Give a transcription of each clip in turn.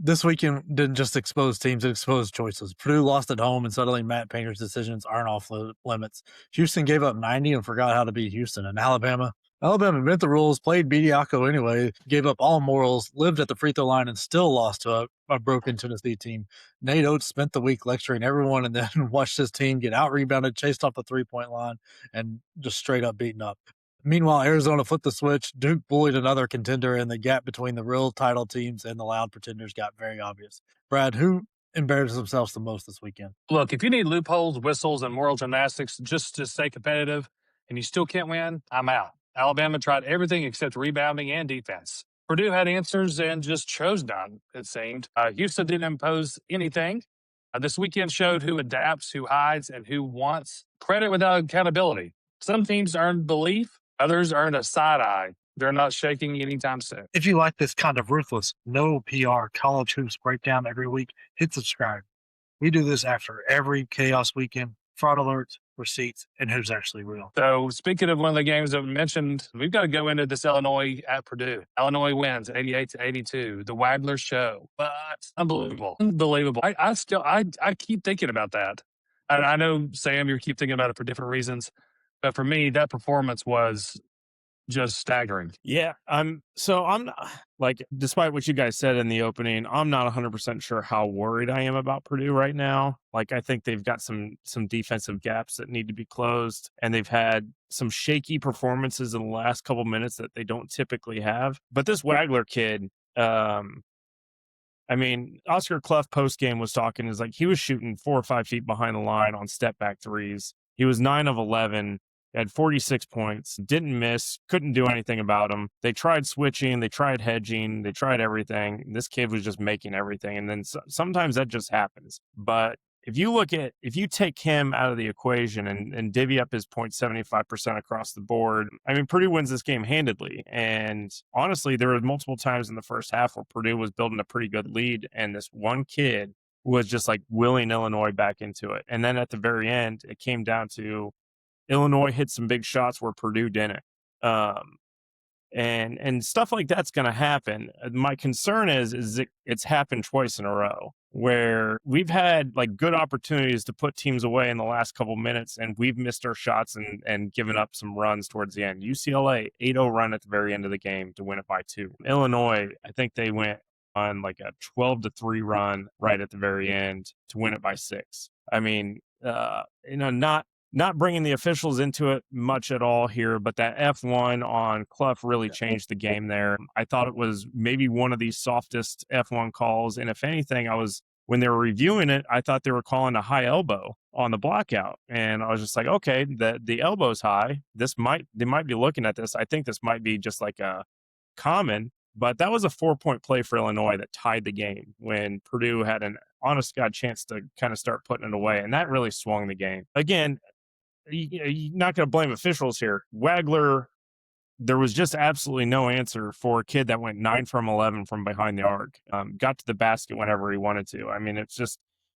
this weekend didn't just expose teams, it exposed choices. Purdue lost at home, and suddenly Matt Painter's decisions aren't off limits. Houston gave up 90 and forgot how to beat Houston. And Alabama bent the rules, played mediocre anyway, gave up all morals, lived at the free throw line, and still lost to a broken Tennessee team. Nate Oates spent the week lecturing everyone and then watched his team get out-rebounded, chased off the three-point line, and just straight up beaten up. Meanwhile, Arizona flipped the switch. Duke bullied another contender, and the gap between the real title teams and the loud pretenders got very obvious. Brad, who embarrassed themselves the most this weekend? Look, if you need loopholes, whistles, and moral gymnastics just to stay competitive and you still can't win, I'm out. Alabama tried everything except rebounding and defense. Purdue had answers and just chose none, it seemed. Houston didn't impose anything. This weekend showed who adapts, who hides, and who wants credit without accountability. Some teams earned belief. Others earned a side eye. They're not shaking anytime soon. If you like this kind of ruthless, no PR college hoops breakdown every week, hit subscribe. We do this after every chaos weekend, fraud alerts, receipts, and who's actually real. So speaking of one of the games that we mentioned, we've got to go into this Illinois at Purdue. Illinois wins 88-82. The Wagler show. But unbelievable. I keep thinking about that. I know, Sam, you keep thinking about it for different reasons. But for me, that performance was just staggering. Yeah, I'm like, despite what you guys said in the opening, I'm not 100% sure how worried I am about Purdue right now. Like, I think they've got some defensive gaps that need to be closed, and they've had some shaky performances in the last couple minutes that they don't typically have. But this Wagler kid, Oscar Clough post game was talking, is like he was shooting 4 or 5 feet behind the line on step back threes. He was 9 of 11. Had 46 points, didn't miss, couldn't do anything about him. They tried switching, they tried hedging, they tried everything. This kid was just making everything. And then sometimes that just happens. But if you take him out of the equation and divvy up his 0.75% across the board, Purdue wins this game handedly. And honestly, there were multiple times in the first half where Purdue was building a pretty good lead. And this one kid was just like willing Illinois back into it. And then at the very end, it came down to Illinois hit some big shots where Purdue didn't. And stuff like that's going to happen. My concern is it's happened twice in a row where we've had like good opportunities to put teams away in the last couple minutes, and we've missed our shots and given up some runs towards the end. UCLA 8-0 run at the very end of the game to win it by 2. Illinois, I think they went on like a 12-3 run right at the very end to win it by 6. Not bringing the officials into it much at all here, but that F1 on Clough really changed the game there. I thought it was maybe one of the softest F1 calls. And if anything, when they were reviewing it, I thought they were calling a high elbow on the blockout. And I was just like, okay, the elbow's high. They might be looking at this. I think this might be just like a common, but that was a 4-point play for Illinois that tied the game when Purdue had an honest God chance to kind of start putting it away. And that really swung the game. Again, you're not going to blame officials here. Wagler, there was just absolutely no answer for a kid that went 9 from 11 from behind the arc. Got to the basket whenever he wanted to.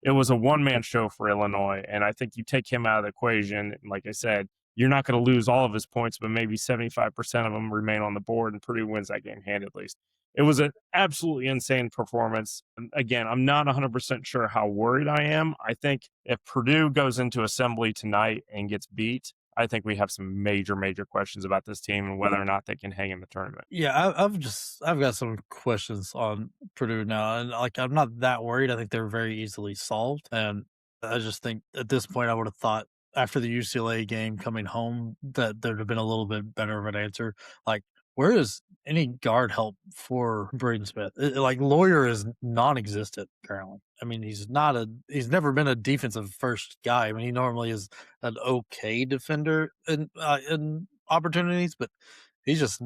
It was a one-man show for Illinois, and I think you take him out of the equation, like I said, you're not going to lose all of his points, but maybe 75% of them remain on the board, and Purdue wins that game handedly. It was an absolutely insane performance. Again, I'm not 100% sure how worried I am. I think if Purdue goes into assembly tonight and gets beat, I think we have some major, major questions about this team and whether or not they can hang in the tournament. Yeah, I've got some questions on Purdue now, and I'm not that worried. I think they're very easily solved, and I just think at this point I would have thought after the UCLA game coming home that there'd have been a little bit better of an answer. Like, where is any guard help for Braden Smith? Lawyer is non-existent currently. He's never been a defensive first guy. He normally is an okay defender in opportunities, but he's just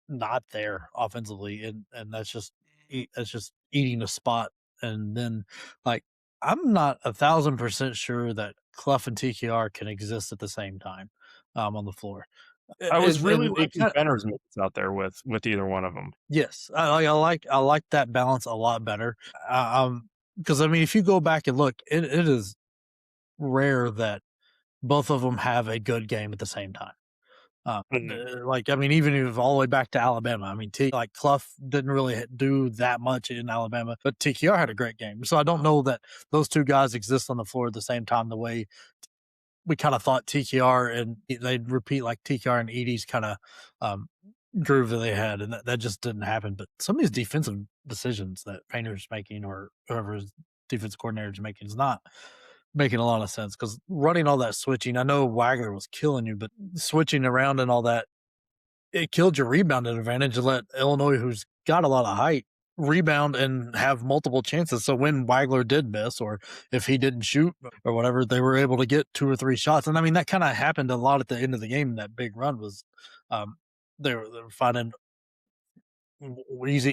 not there offensively, and that's just eating a spot. And then I'm not 1,000% sure that Clough and TKR can exist at the same time on the floor. I was really liking Benner's minutes out there with either one of them. Yes, I like that balance a lot better. Because if you go back and look, it is rare that both of them have a good game at the same time. Like, I mean, even if all the way back to Alabama, I mean, like Clough didn't really do that much in Alabama, but TKR had a great game. So I don't know that those two guys exist on the floor at the same time the way we kind of thought TKR and they'd repeat like TKR and Edie's kind of groove that they had, and that just didn't happen. But some of these defensive decisions that Painter's making or whoever's defense coordinator is making is not making a lot of sense, because running all that switching, I know Wagner was killing you, but switching around and all that, it killed your rebounding advantage and let Illinois, who's got a lot of height, rebound and have multiple chances. So when Wagler did miss, or if he didn't shoot or whatever, they were able to get 2 or 3 shots. And I mean, that kind of happened a lot at the end of the game. That big run was, they were finding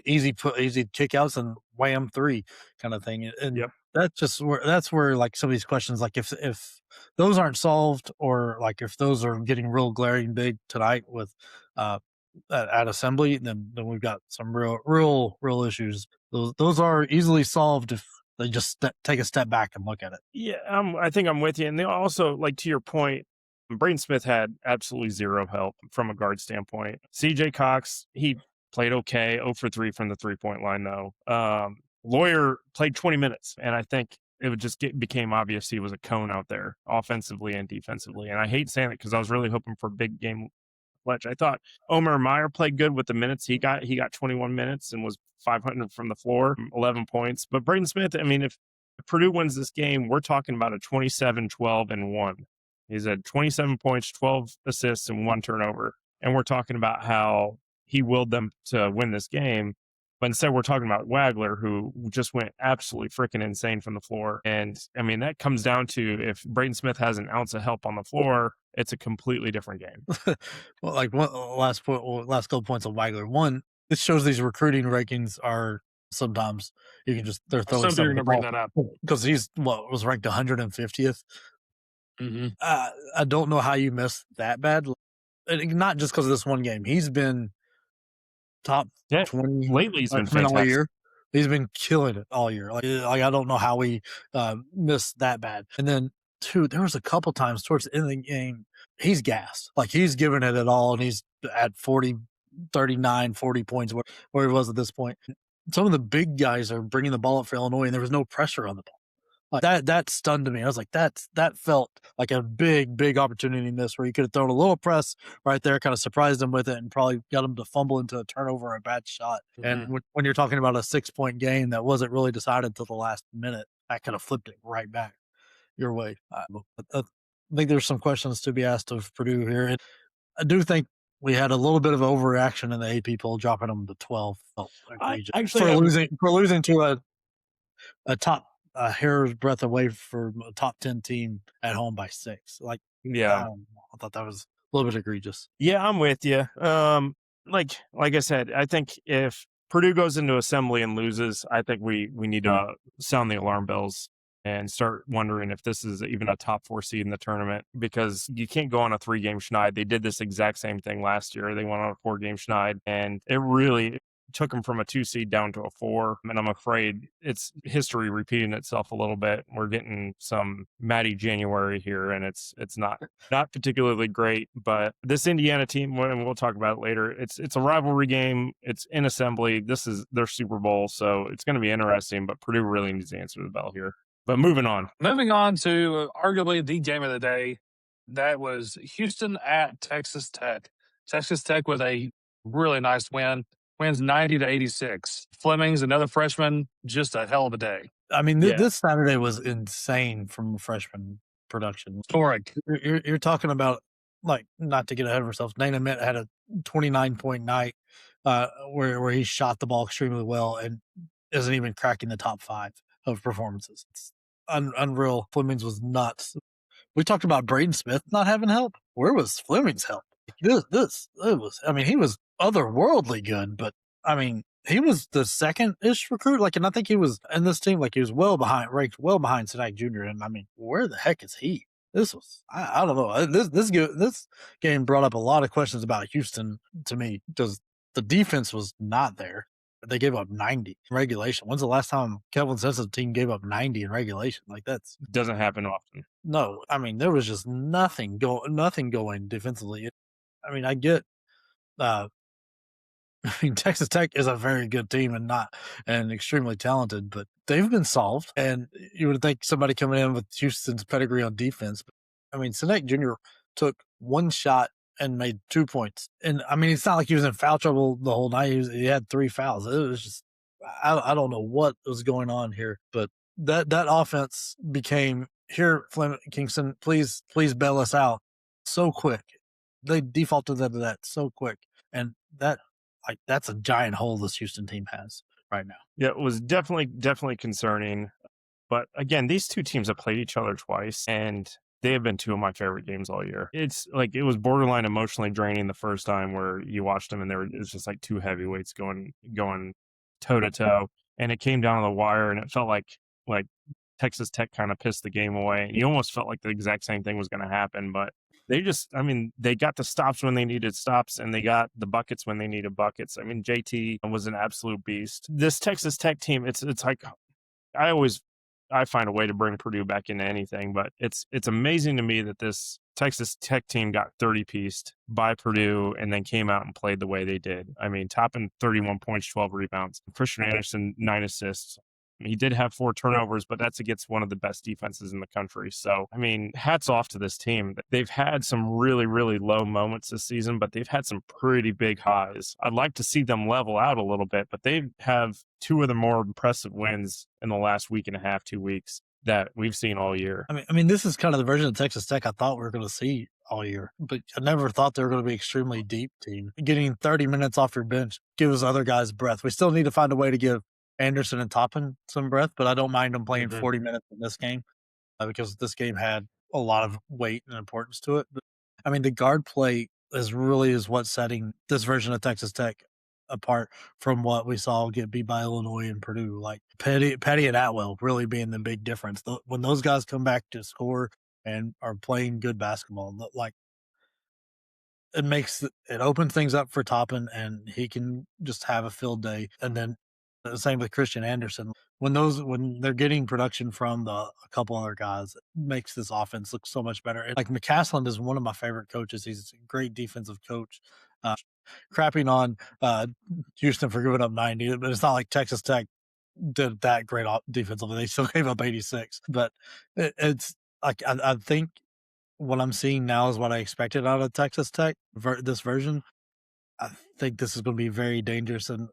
easy kickouts and wham 3 kind of thing. And Yep. that's where like some of these questions, like if those aren't solved, or like if those are getting real glaring big tonight with at assembly, then we've got some real issues. Those are easily solved if they just take a step back and look at it. Yeah, I think I'm with you. And they also, like, to your point, Braden Smith had absolutely zero help from a guard standpoint. CJ Cox, he played okay, 0 for 3 from the 3-point line, though. Lawyer played 20 minutes, and I think it would just became obvious he was a cone out there, offensively and defensively. And I hate saying it because I was really hoping for a big game Fletch. I thought Omer Meyer played good with the minutes he got. He got 21 minutes and was 500 from the floor, 11 points. But Braden Smith, I mean, if Purdue wins this game, we're talking about a 27, 12, and 1. He's at 27 points, 12 assists, and 1 turnover. And we're talking about how he willed them to win this game. But instead, we're talking about Wagler, who just went absolutely freaking insane from the floor. And, I mean, that comes down to if Braden Smith has an ounce of help on the floor, it's a completely different game. Well, like last couple points on Wagler. One, this shows these recruiting rankings are sometimes you can just they're throwing Something you're going to bring that up because he's was ranked 150th. Mm-hmm. I don't know how you missed that bad. And not just because of this one game. He's been top 20 lately. He's been fantastic all year. He's been killing it all year. Like I don't know how we missed that bad. And then 2, there was a couple times towards the end of the game, he's gassed. Like he's giving it all, and he's at 40, 39, 40 points where he was at this point. Some of the big guys are bringing the ball up for Illinois, and there was no pressure on the ball. Like that stunned me. I was like, that felt like a big opportunity in this, where you could have thrown a little press right there, kind of surprised him with it, and probably got him to fumble into a turnover or a bad shot. Mm-hmm. And when you're talking about a 6-point game that wasn't really decided until the last minute, that could have flipped it right back your way. I think there's some questions to be asked of Purdue here. And I do think we had a little bit of overreaction in the AP poll, dropping them to 12. For losing to a top a hair's breadth away from a top 10 team at home by 6. Like, yeah, I thought that was a little bit egregious. Yeah, I'm with you. Like I said, I think if Purdue goes into assembly and loses, I think we need to sound the alarm bells and start wondering if this is even a top 4 seed in the tournament, because you can't go on a 3-game schneid. They did this exact same thing last year. They went on a 4-game schneid, and it really took them from a 2 seed down to a 4. And I'm afraid it's history repeating itself a little bit. We're getting some Matty January here, and it's not particularly great. But this Indiana team, and we'll talk about it later, it's a rivalry game. It's in assembly. This is their Super Bowl, so it's going to be interesting. But Purdue really needs to answer the bell here. But moving on to arguably the game of the day. That was Houston at Texas Tech. Texas Tech with a really nice win. Wins 90-86. Fleming's another freshman, just a hell of a day. I mean, this Saturday was insane from freshman production. Historic. You're talking about, like, not to get ahead of ourselves, Nate Ament had a 29-point night where he shot the ball extremely well and isn't even cracking the top 5 of performances. It's unreal. Fleming's was nuts. We talked about Braden Smith not having help. Where was Fleming's help? It was. I mean, he was otherworldly good, but I mean, he was the second-ish recruit. Like, and I think he was in this team. Like, he was ranked well behind Sinek Jr. And I mean, where the heck is he? This was I don't know. This game brought up a lot of questions about Houston to me, because the defense was not there. They gave up 90 in regulation. When's the last time Kelvin Sens's team gave up 90 in regulation? Like, that's doesn't happen often. No, I mean, there was just nothing going defensively. I mean, I get. Uh, I mean, Texas Tech is a very good team and extremely talented, but they've been solved. And you would think somebody coming in with Houston's pedigree on defense. I mean, Sinek Jr. took one shot and made 2 points. And I mean, it's not like he was in foul trouble the whole night. He had 3 fouls. It was just, I don't know what was going on here, but that offense became here, Kingston, please bail us out so quick. They defaulted into that so quick. And that's a giant hole this Houston team has right now. Yeah, it was definitely concerning. But again, these two teams have played each other twice, and they have been two of my favorite games all year. It's like it was borderline emotionally draining the first time where you watched them, and it was just like two heavyweights going toe to toe, and it came down to the wire, and it felt like Texas Tech kind of pissed the game away, and you almost felt like the exact same thing was going to happen, but they got the stops when they needed stops, and they got the buckets when they needed buckets. I mean, JT was an absolute beast. This Texas Tech team, it's like I find a way to bring Purdue back into anything, but it's amazing to me that this Texas Tech team got 30-pieced by Purdue and then came out and played the way they did. I mean, Toppin 31 points, 12 rebounds. Christian Anderson 9 assists. He did have 4 turnovers, but that's against one of the best defenses in the country. So, I mean, hats off to this team. They've had some really, really low moments this season, but they've had some pretty big highs. I'd like to see them level out a little bit, but they have 2 of the more impressive wins in the last week and a half, 2 weeks that we've seen all year. I mean, this is kind of the version of Texas Tech I thought we were going to see all year, but I never thought they were going to be extremely deep team. Getting 30 minutes off your bench gives other guys breath. We still need to find a way to give Anderson and Toppin some breath, but I don't mind them playing 40 minutes in this game because this game had a lot of weight and importance to it. But, I mean, the guard play is what's setting this version of Texas Tech apart from what we saw get beat by Illinois and Purdue. Like Petty and Atwell really being the big difference. When those guys come back to score and are playing good basketball, like it opens things up for Toppin, and he can just have a field day. And then the same with Christian Anderson. When they're getting production from a couple other guys, it makes this offense look so much better. And like McCaslin is one of my favorite coaches. He's a great defensive coach. Crapping on Houston for giving up 90, but it's not like Texas Tech did that great defensively. They still gave up 86. But it's like I think what I'm seeing now is what I expected out of Texas Tech. This version, I think this is going to be very dangerous and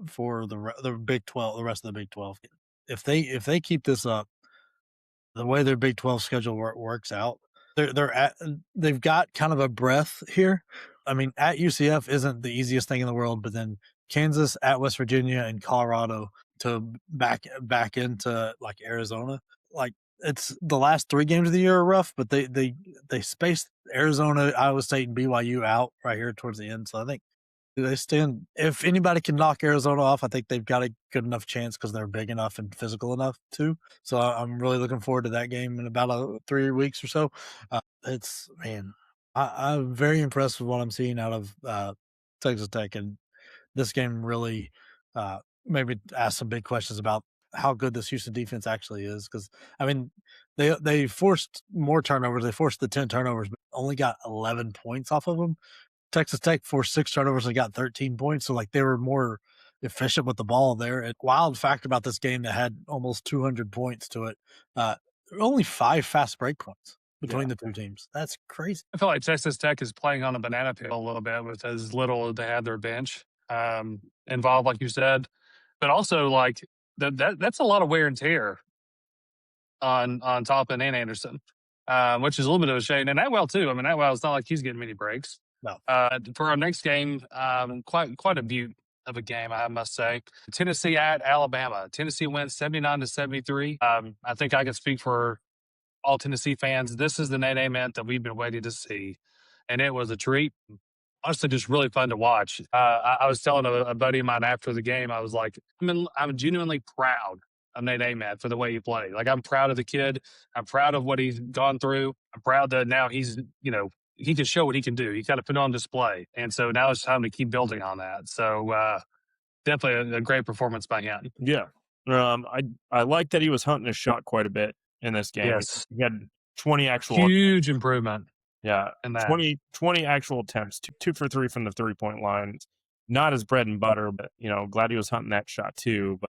for the Big 12, the rest of the Big 12. If they keep this up, the way their Big 12 schedule works out, they've got kind of a breath here. I mean, at UCF isn't the easiest thing in the world, but then Kansas, at West Virginia, and Colorado to back into like Arizona. Like it's the last 3 games of the year are rough, but they spaced Arizona, Iowa State, and BYU out right here towards the end. So I think they stand. If anybody can knock Arizona off, I think they've got a good enough chance because they're big enough and physical enough too. So I'm really looking forward to that game in about 3 weeks or so. I'm very impressed with what I'm seeing out of Texas Tech, and this game really made me ask some big questions about how good this Houston defense actually is. Because I mean, they forced more turnovers. They forced the 10 turnovers, but only got 11 points off of them. Texas Tech forced 6 turnovers and got 13 points. So like they were more efficient with the ball there. And wild fact about this game that had almost 200 points to it. There were only 5 fast break points between the 2 teams. That's crazy. I feel like Texas Tech is playing on a banana peel a little bit with as little as they had their bench involved, like you said. But also, like that's a lot of wear and tear on Toppin and Anderson, which is a little bit of a shame. And Atwell too. I mean, Atwell, it's not like he's getting many breaks. No. For our next game, quite a beaut of a game, I must say. Tennessee at Alabama. Tennessee wins 79-73. I think I can speak for all Tennessee fans. This is the Nene Mint that we've been waiting to see, and it was a treat. Honestly, just really fun to watch. I was telling a buddy of mine after the game, I was like, I'm genuinely proud of Nene Mint for the way he played. Like, I'm proud of the kid. I'm proud of what he's gone through. I'm proud that now he's, he can show what he can do. He kind of put it on display. And so now it's time to keep building on that. So definitely a great performance by him. Yeah. I like that he was hunting his shot quite a bit in this game. Yes. He had 20 actual. Huge improvement. Yeah, in that. 20 actual attempts, two for 3 from the 3-point line. Not his bread and butter, but, glad he was hunting that shot too. But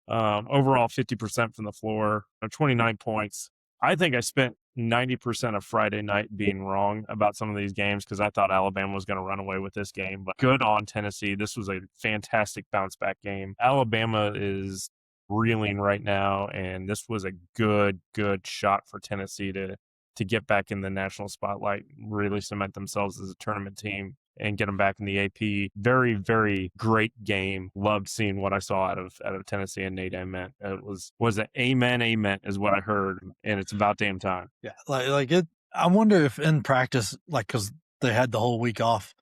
overall, 50% from the floor, 29 points. I think I spent 90% of Friday night being wrong about some of these games because I thought Alabama was going to run away with this game. But good on Tennessee. This was a fantastic bounce back game. Alabama is reeling right now, and this was a good shot for Tennessee to get back in the national spotlight, really cement themselves as a tournament team and get them back in the AP. Very, very great game. Loved seeing what I saw out of Tennessee and Nate Ament. It was an amen is what I heard, and it's about damn time. Yeah, like it. I wonder if in practice, like, because they had the whole week off,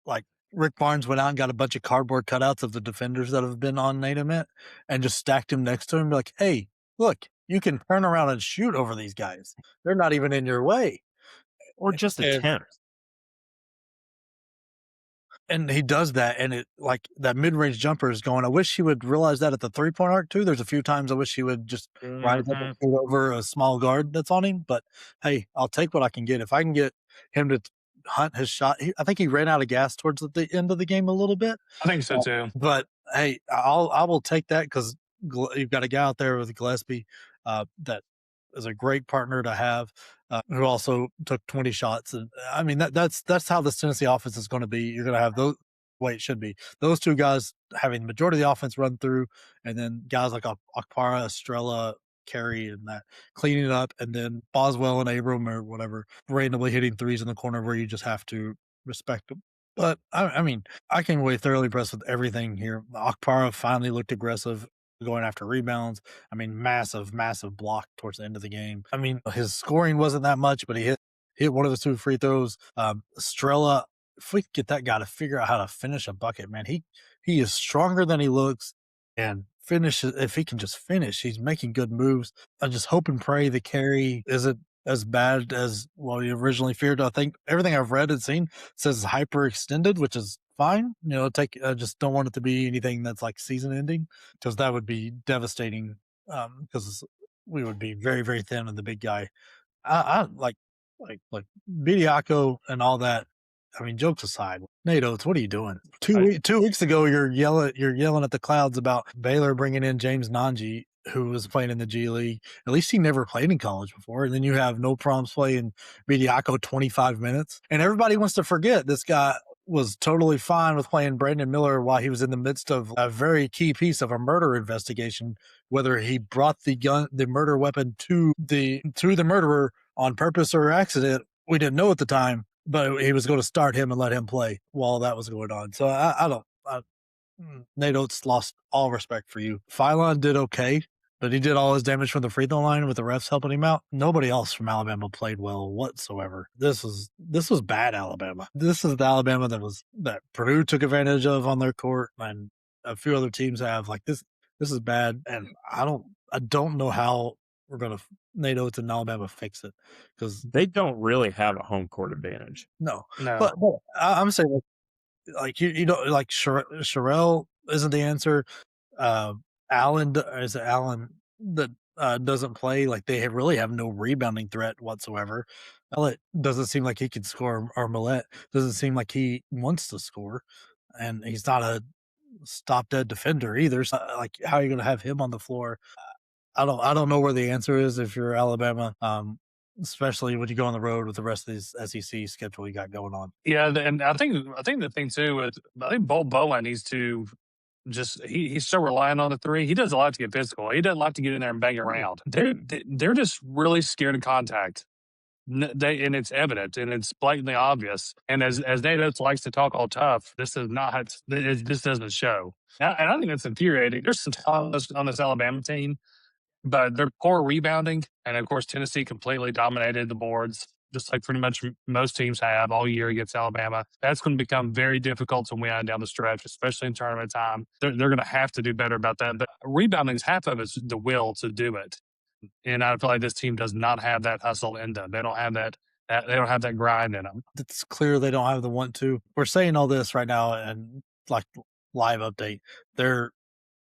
like Rick Barnes went out and got a bunch of cardboard cutouts of the defenders that have been on Nate Ament and just stacked him next to him. Be like, hey, look, you can turn around and shoot over these guys. They're not even in your way. Or just attempt. And he does that, and it like that mid-range jumper is going. I wish he would realize that at the 3-point arc too. There's a few times I wish he would just rise up and shoot over a small guard that's on him. But hey, I'll take what I can get. If I can get him to hunt his shot, I think he ran out of gas towards the end of the game a little bit. I think so too. But hey, I will take that because you've got a guy out there with Gillespie that is a great partner to have. Who also took 20 shots. And I mean, that's how this Tennessee offense is going to be. You're going to have those, it should be those two guys having the majority of the offense run through, and then guys like Akpara, Estrella, Carey, and that cleaning it up, and then Boswell and Abram or whatever randomly hitting threes in the corner where you just have to respect them. But I mean, I came away thoroughly impressed with everything here. Akpara finally looked aggressive, going after rebounds. I mean, massive block towards the end of the game. I mean, his scoring wasn't that much, but he hit one of the 2 free throws. Estrella, if we could get that guy to figure out how to finish a bucket, man, he is stronger than he looks, and if he can just finish, he's making good moves. I just hope and pray the Carey isn't as bad as what we originally feared. I think everything I've read and seen says hyperextended, which is fine. I just don't want it to be anything that's like season ending, because that would be devastating. Because we would be very, very thin on the big guy. I like Bidiaco and all that. I mean, jokes aside, Nate Oates, what are you doing? 2 weeks ago, you're yelling at the clouds about Baylor bringing in James Nanji, who was playing in the G League. At least he never played in college before. And then you have no problems playing Bidiaco 25 minutes. And everybody wants to forget this guy was totally fine with playing Brandon Miller while he was in the midst of a very key piece of a murder investigation, whether he brought the murder weapon to the murderer on purpose or accident. We didn't know at the time, but he was going to start him and let him play while that was going on. So Nate Oates, lost all respect for you. Phylon did okay, but he did all his damage from the free throw line with the refs helping him out. Nobody else from Alabama played well whatsoever. This was bad Alabama. This is the Alabama that Purdue took advantage of on their court, and a few other teams have. Like this is bad, and I don't know how we're gonna Nate Oates and Alabama fix it, because they don't really have a home court advantage. No. But I'm saying like you know, like Sherelle isn't the answer. Allen that doesn't play. Like they really have no rebounding threat whatsoever. Millett doesn't seem like he can score, or Millett doesn't seem like he wants to score, and he's not a stop dead defender either. So, like, how are you going to have him on the floor? I don't know where the answer is if you're Alabama. Especially when you go on the road with the rest of this SEC schedule you got going on. Yeah, and I think the thing too is I think Bolt Bowen needs to just he's so reliant on the three. He doesn't like to get physical. He doesn't like to get in there and bang around. They're just really scared of contact. And it's evident and it's blatantly obvious. And as Nate Oates likes to talk all tough, this doesn't show. And I think that's infuriating. There's some talent on this Alabama team, but they're poor rebounding. And of course, Tennessee completely dominated the boards, just like pretty much most teams have all year against Alabama. That's going to become very difficult to win down the stretch, especially in tournament time. They're going to have to do better about that. But rebounding is half of it's the will to do it. And I feel like this team does not have that hustle in them. They don't have that. They don't have that grind in them. It's clear they don't have the want to. We're saying all this right now, and like live update, they're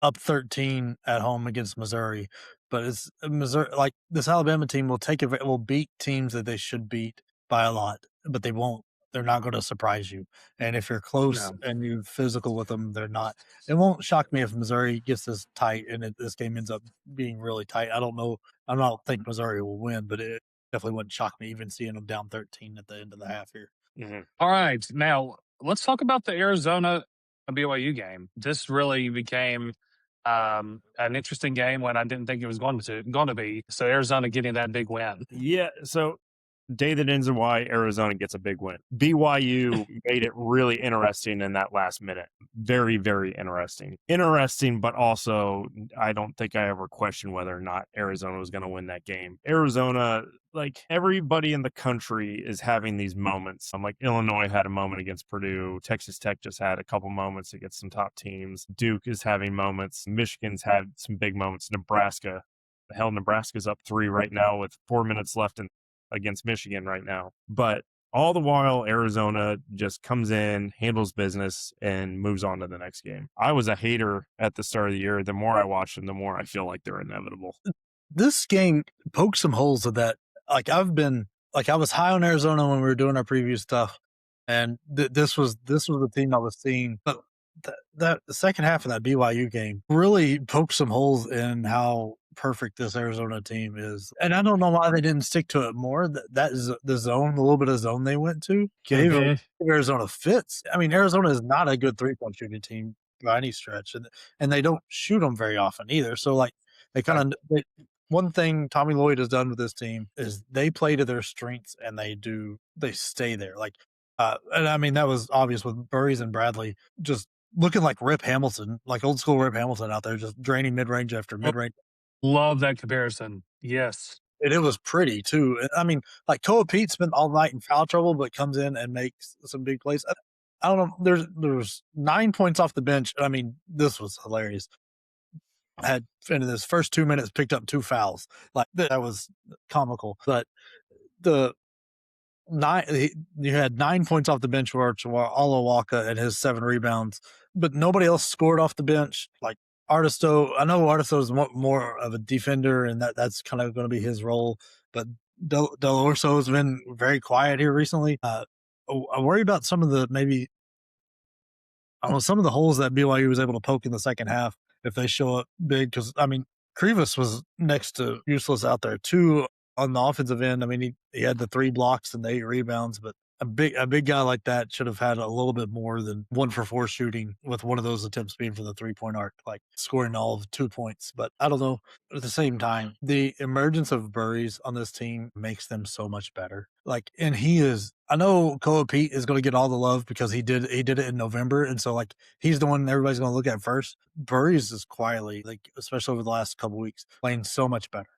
up 13 at home against Missouri. But it's Missouri, like this Alabama team will beat teams that they should beat by a lot. but they won't. They're not going to surprise you. And if you're close No. and you're physical with them, they're not. It won't shock me if Missouri gets this tight and this game ends up being really tight. I don't know. I don't think Missouri will win, but it definitely wouldn't shock me even seeing them down 13 at the end of the half here. All right. Now, let's talk about the Arizona BYU game. This really became an interesting game when I didn't think it was going to be. So Arizona getting that big win. Yeah. So day that ends in Y, Arizona gets a big win. BYU made it really interesting in that last minute. Very, very interesting. Interesting, but also I don't think I ever questioned whether or not Arizona was going to win that game. Arizona, like everybody in the country is having these moments. Like Illinois had a moment against Purdue. Texas Tech just had a couple moments against some top teams. Duke is having moments. Michigan's had some big moments. Nebraska. Hell, Nebraska's up 3 right now with 4 minutes left against Michigan right now. But all the while, Arizona just comes in, handles business, and moves on to the next game. I was a hater at the start of the year. The more I watch them, the more I feel like they're inevitable. This game poked some holes of that. I was high on Arizona when we were doing our preview stuff, and this was the team I was seeing. But the second half of that BYU game really poked some holes in how perfect this Arizona team is. And I don't know why they didn't stick to it more. That is the zone, a little bit of zone they went to gave Arizona fits. I mean, Arizona is not a good 3-point shooting team by any stretch, and they don't shoot them very often either. So like they kind of one thing Tommy Lloyd has done with this team is they play to their strengths and they stay there. And I mean that was obvious with Burries and Bradley just looking like Rip Hamilton, like old school Rip Hamilton out there, just draining mid range after mid range. Love that comparison. Yes. And it was pretty too. I mean, like Toa Pete spent all night in foul trouble, but comes in and makes some big plays. I don't know. There's 9 points off the bench. I mean, this was hilarious. Had in his first 2 minutes picked up 2 fouls. Like that was comical. But you had 9 points off the bench for Olawaka and his 7 rebounds, but nobody else scored off the bench. Like Artisto, I know Artisto is more of a defender, and that's kind of going to be his role. But Del Orso has been very quiet here recently. I worry about some of the some of the holes that BYU was able to poke in the second half if they show up big. Because I mean, Krivas was next to useless out there too on the offensive end. I mean, he had the 3 blocks and the 8 rebounds, but a big guy like that should have had a little bit more than 1 for 4 shooting, with one of those attempts being from the 3-point arc, like scoring all of 2 points. But I don't know. At the same time, the emergence of Burries on this team makes them so much better. And I know Koa Pete is going to get all the love because he did it in November. And so he's the one everybody's going to look at first. Burries is quietly, especially over the last couple weeks, playing so much better.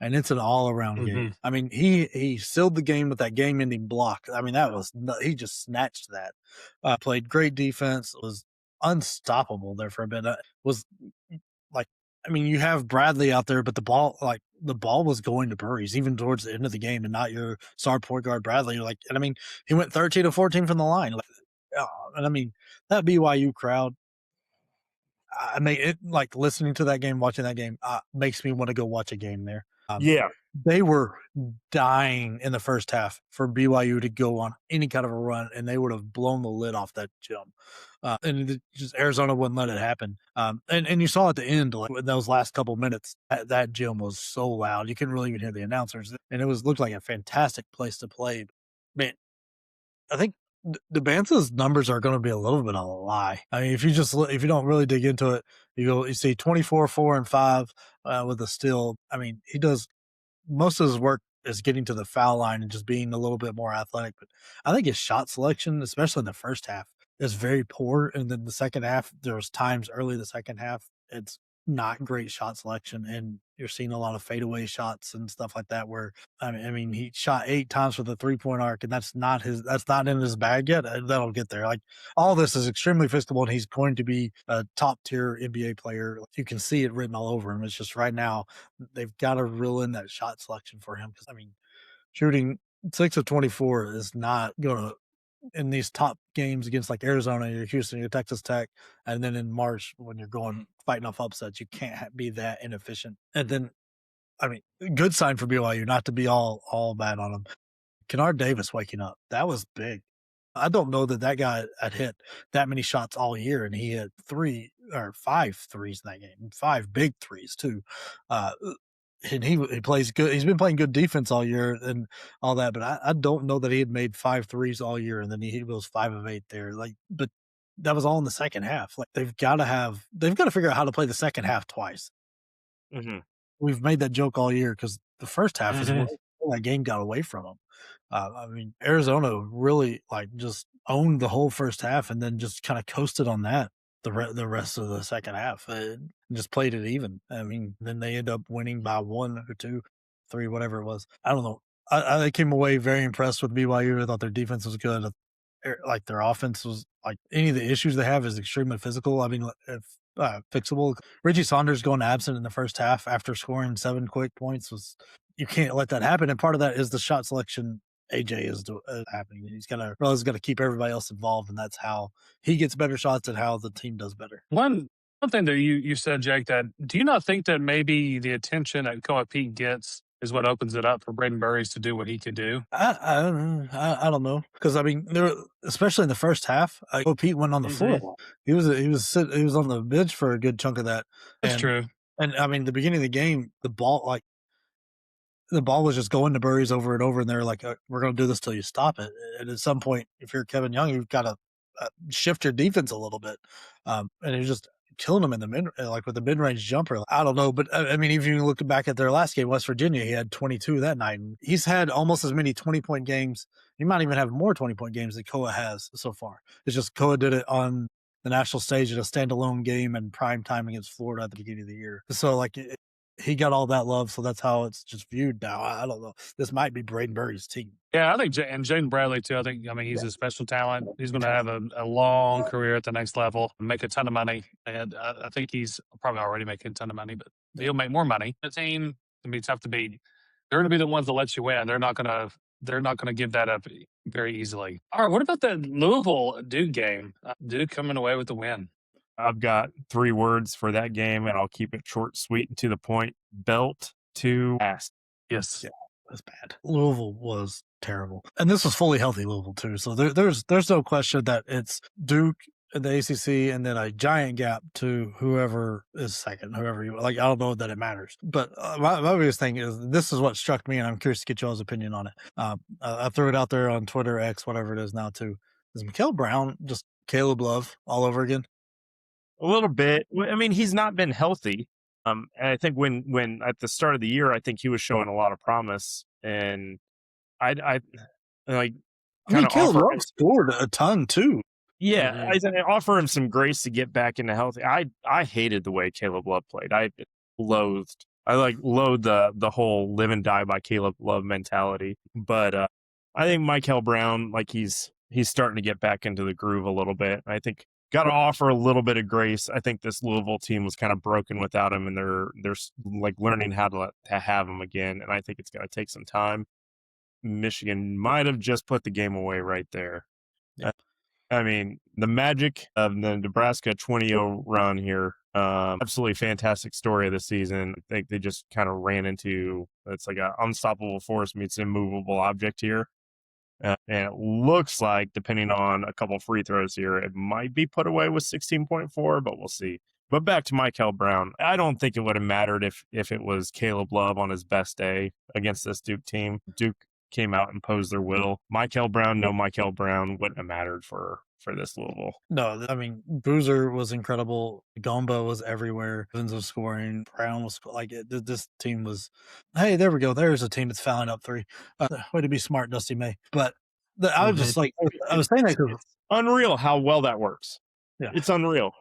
And it's an all-around game. I mean, he sealed the game with that game-ending block. I mean, he just snatched that. Played great defense. Was unstoppable there for a bit. You have Bradley out there, but the ball was going to Burries even towards the end of the game, and not your star point guard Bradley. And I mean, he went 13 of 14 from the line. And I mean, that BYU crowd. I mean, it listening to that game, watching that game, makes me want to go watch a game there. Yeah. They were dying in the first half for BYU to go on any kind of a run, and they would have blown the lid off that gym. And just Arizona wouldn't let it happen. And you saw at the end, in those last couple minutes, that gym was so loud you couldn't really even hear the announcers, and looked like a fantastic place to play. Man, I think DeBance's numbers are going to be a little bit of a lie. I mean, if you don't really dig into it, you see 24, 4, and 5 with a steal. I mean, he does most of his work is getting to the foul line and just being a little bit more athletic. But I think his shot selection, especially in the first half, is very poor. And then the second half, there was times early in the second half, it's not great shot selection, and you're seeing a lot of fadeaway shots and stuff like that. Where I mean, he shot 8 times for the 3-point arc, and that's not in his bag yet. That'll get there. All this is extremely fixable, and he's going to be a top tier NBA player. You can see it written all over him. It's just right now they've got to reel in that shot selection for him, because I mean, shooting 6 of 24 is not gonna. In these top games against Arizona, your Houston, your Texas Tech, and then in March when you're fighting off upsets, you can't be that inefficient. And then, I mean, good sign for BYU, not to be all bad on them. Kennard Davis waking up, that was big. I don't know that guy had hit that many shots all year, and he hit 3 or 5 threes in that game, 5 big threes too. Uh, and he plays good. He's been playing good defense all year and all that, but I don't know that he had made 5 threes all year, and then he goes 5 of 8 there. Like, but that was all in the second half. Like, they've got to figure out how to play the second half twice. Mm-hmm. We've made that joke all year because the first half is Mhm. where that game got away from them. I mean, Arizona really just owned the whole first half and then just kind of coasted on that the rest of the second half and just played it even. I mean, then they end up winning by 1 or 2, 3, whatever it was. I don't know. I came away very impressed with BYU. I thought their defense was good. Like, their offense was like, any of the issues they have is extremely physical. I mean, if fixable. Richie Saunders going absent in the first half after scoring 7 quick points you can't let that happen. And part of that is the shot selection AJ is happening. He's got to keep everybody else involved, and that's how he gets better shots and how the team does better. One thing that you said, Jake, that do you not think that maybe the attention that Koa Pete gets is what opens it up for Braden Burries to do what he could do? I don't know. I don't know, because I mean, especially in the first half, Pete went on the floor. He was on the bench for a good chunk of that. That's true. And I mean, the beginning of the game, the ball was just going to Burries over and over, and they're like, "We're going to do this till you stop it." And at some point, if you're Kevin Young, you've got to shift your defense a little bit. And he's just killing them in the with the mid-range jumper. I don't know, but I mean, if you look back at their last game, West Virginia, he had 22 that night. And he's had almost as many 20-point games. He might even have more 20-point games than Koa has so far. It's just Koa did it on the national stage in a standalone game and prime time against Florida at the beginning of the year. So he got all that love, so that's how it's just viewed now. I don't know. This might be Braden Burries' team. Yeah, I think, and Jaden Bradley too. I mean, he's a special talent. He's going to have a long career at the next level, make a ton of money, and I think he's probably already making a ton of money, but he'll make more money. The team can be tough to beat. They're going to be the ones that let you win. They're not going to give that up very easily. All right, what about the Louisville Duke game? Duke coming away with the win. I've got 3 words for that game, and I'll keep it short, sweet, and to the point. Belt to ass. Yes. Yeah, that's bad. Louisville was terrible. And this was fully healthy Louisville too. So there's no question that it's Duke in the ACC and then a giant gap to whoever is second, whoever you like. I don't know that it matters. But my biggest thing is, this is what struck me, and I'm curious to get y'all's opinion on it. I threw it out there on Twitter, X, whatever it is now too. Is Mikael Brown just Caleb Love all over again? A little bit. I mean, he's not been healthy. And I think when at the start of the year, I think he was showing a lot of promise, and I like I mean, kind of Caleb offer. Love scored a ton too. Yeah, I offer him some grace to get back into healthy. I hated the way Caleb Love played. I loathe the whole live and die by Caleb Love mentality. But I think Mikael Brown, he's starting to get back into the groove a little bit. I think got to offer a little bit of grace. I think this Louisville team was kind of broken without him, and they're learning how to have him again. And I think it's going to take some time. Michigan might have just put the game away right there. Yeah. I mean, the magic of the Nebraska 20-0 run here, absolutely fantastic story of the season. I think they just kind of ran into, it's like an unstoppable force meets immovable object here. And it looks like, depending on a couple free throws here, it might be put away with 16.4, but we'll see. But back to Mikael Brown. I don't think it would have mattered if it was Caleb Love on his best day against this Duke team. Duke came out and posed their will. Mikael Brown, no Mikael Brown wouldn't have mattered for this Louisville. No, I mean, Boozer was incredible. Gomba was everywhere. Evans was scoring. Brown was this team was, hey, there we go. There's a team that's fouling up 3. Way to be smart, Dusty May. But I was just I was saying that because it's unreal how well that works. Yeah. It's unreal.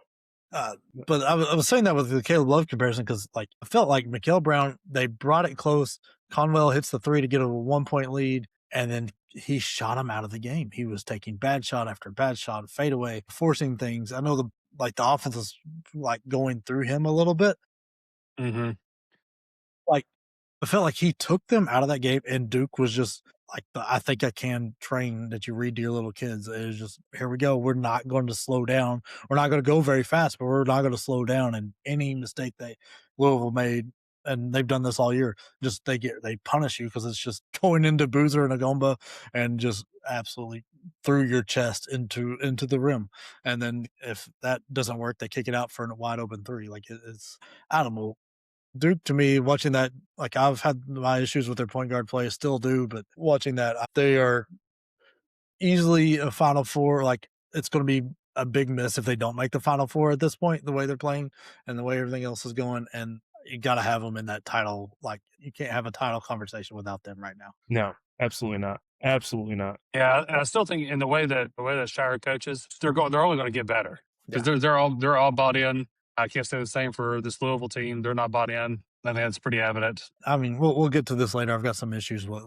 But I was saying that with the Caleb Love comparison because, I felt like Mikael Brown, they brought it close. Conwell hits the 3 to get a 1-point lead, and then he shot him out of the game. He was taking bad shot after bad shot, fade away, forcing things. I know the offense is going through him a little bit. Mm-hmm. I felt like he took them out of that game, and Duke was just I think I can train that you read to your little kids. It was just, here we go. We're not going to slow down. We're not going to go very fast, but we're not going to slow down. And any mistake that Louisville made, and they've done this all year. Just they punish you because it's just going into Boozer and Agomba and just absolutely through your chest into the rim. And then if that doesn't work, they kick it out for a wide open three. Like it's I don't know. Duke, to me, watching that, like I've had my issues with their point guard play, still do, but watching that, they are easily a Final Four. Like it's going to be a big miss if they don't make the Final Four at this point, the way they're playing and the way everything else is going. And you got to have them in that title. Like you can't have a title conversation without them right now. No, absolutely not. Absolutely not. Yeah, and I still think in the way that Shire coaches, they're only going to get better because Yeah. they're all bought in. I can't say the same for this Louisville team. They're not bought in. I think it's pretty evident. I mean, we'll get to this later. I've got some issues with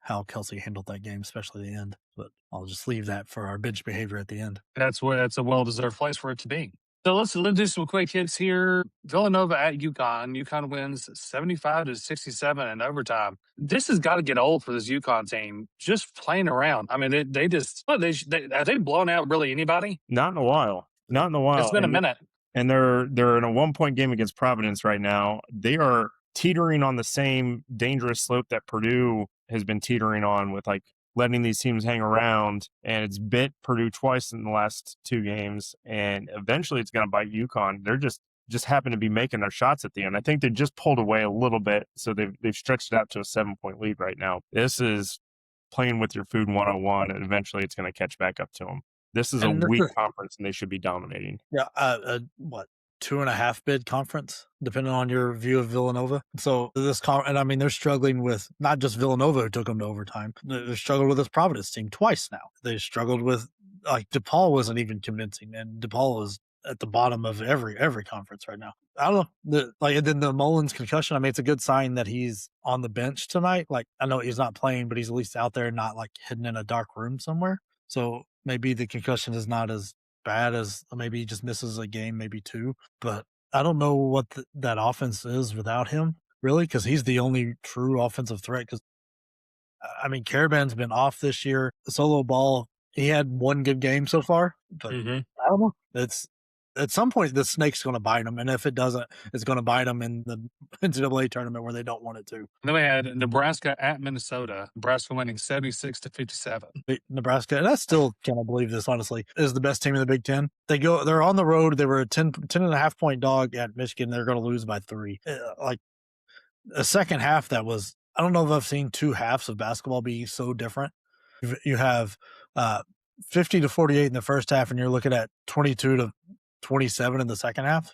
how Kelsey handled that game, especially the end. But I'll just leave that for our bench behavior at the end. That's a well-deserved place for it to be. So let's do some quick hits here. Villanova at UConn. UConn wins 75-67 in overtime. This has got to get old for this UConn team. Just playing around. I mean, they just have they blown out really anybody? Not in a while. Not in a while. It's been a minute. And they're in a 1-point game against Providence right now. They are teetering on the same dangerous slope that Purdue has been teetering on with like letting these teams hang around. And it's bit Purdue twice in the last 2 games. And eventually it's going to bite UConn. They're just happen to be making their shots at the end. I think they just pulled away a little bit. So they've stretched it out to a 7-point lead right now. This is playing with your food 101. And eventually it's going to catch back up to them. This is a weak conference, and they should be dominating. Yeah, what 2.5 bid conference, depending on your view of Villanova. So and I mean, they're struggling with not just Villanova who took them to overtime. They're struggling with this Providence team twice now. They struggled with like DePaul wasn't even convincing, and DePaul is at the bottom of every conference right now. I don't know. And then the Mullins concussion. I mean, it's a good sign that he's on the bench tonight. Like I know he's not playing, but he's at least out there, not like hidden in a dark room somewhere. So maybe the concussion is not as bad as maybe he just misses a game, maybe 2. But I don't know what that offense is without him, really, because he's the only true offensive threat. Because, I mean, Caravan's been off this year. Solo Ball, he had 1 good game so far. But I don't know. It's at some point, the snake's going to bite him. And if it doesn't, it's going to bite him in the NCAA tournament where they don't want it to. And then we had Nebraska at Minnesota. Nebraska winning 76-57. Nebraska, and I still cannot believe this, honestly, is the best team in the Big Ten. They're on the road. They were a 10.5 point dog at Michigan. They're going to lose by 3. Like a second half that was, I don't know if I've seen 2 halves of basketball be so different. You have 50-48 in the first half, and you're looking at 22-27 in the second half.